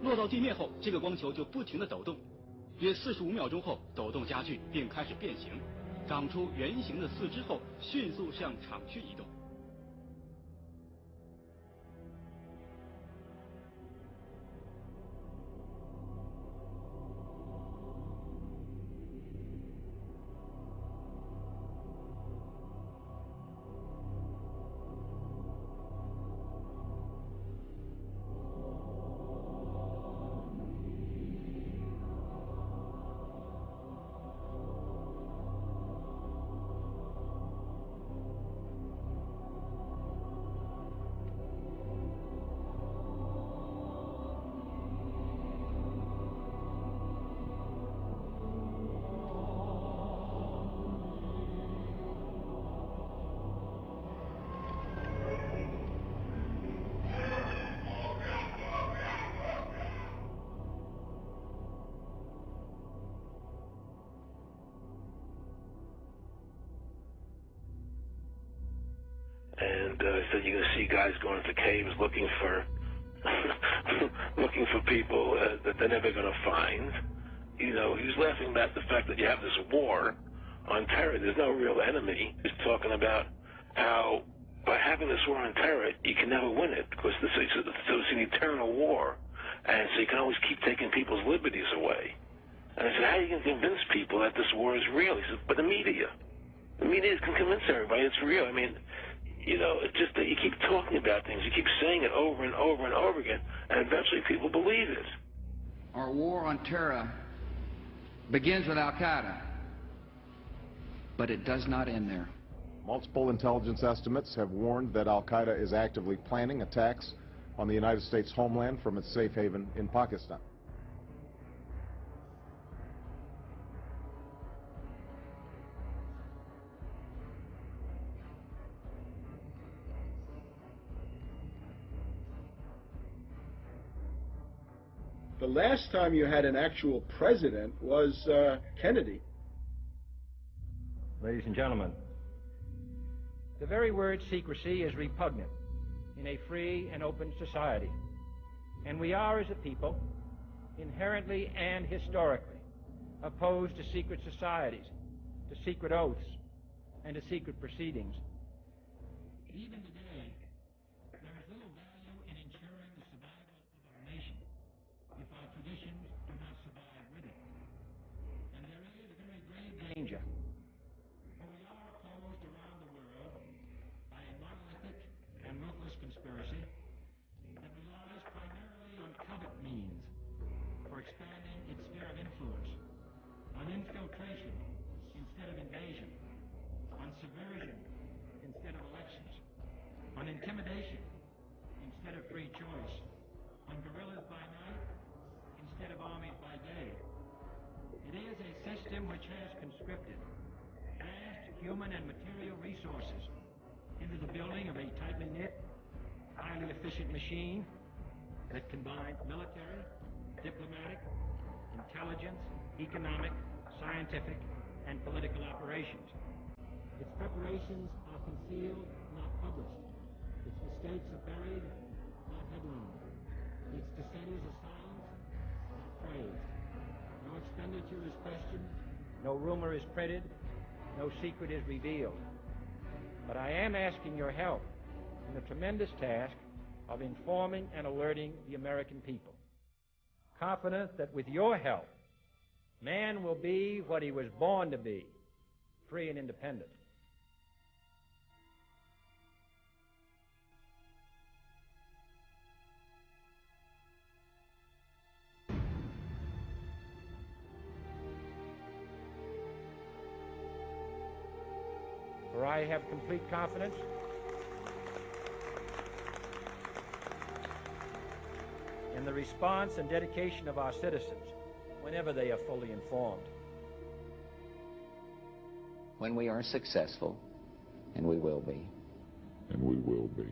落到地面后，这个光球就不停地抖动，约45秒钟后，抖动加剧并开始变形，长出圆形的四肢后，迅速向厂区移动。So you're going to see guys going into caves looking for looking for people that they're never going to find. You know, he was laughing about the fact that you have this war on terror. There's no real enemy. He's talking about how by having this war on terror, you can never win it because so it's an eternal war, and so you can always keep taking people's liberties away. And I said, how are you going to convince people that this war is real? He said, but the media can convince everybody it's real. I mean, you know, it's just that you keep talking about things, you keep saying it over and over and over again, and eventually people believe it. Our war on terror begins with Al-Qaeda, but it does not end there. Multiple intelligence estimates have warned that Al-Qaeda is actively planning attacks on the United States homeland from its safe haven in Pakistan. The last time you had an actual president was Kennedy. Ladies and gentlemen, the very word secrecy is repugnant in a free and open society. And we are, as a people, inherently and historically opposed to secret societies, to secret oaths, and to secret proceedings. Even today, there is little value in ensuring the survival of our nation if our traditions do not survive with it. And there is a very grave danger. For we are opposed around the world by a monolithic and ruthless conspiracy that relies primarily on covert means for expanding its sphere of influence, on infiltration instead of invasion, on subversion instead of elections, on intimidation instead of free choice, on guerrillas by night instead of armies by day. It is a system which has conscripted vast human and material resources into the building of a tightly knit, highly efficient machine that combines military, diplomatic, intelligence, economic, scientific, and political operations. Its preparations are concealed, not published. Its mistakes are buried, not headlined. Its dissenters are silenced, not praised. No expenditure is questioned, no rumor is printed, no secret is revealed. But I am asking your help in the tremendous task of informing and alerting the American people. Confident that with your help, man will be what he was born to be, free and independent. For I have complete confidence in the response and dedication of our citizens whenever they are fully informed. When we are successful, and we will be. And we will be.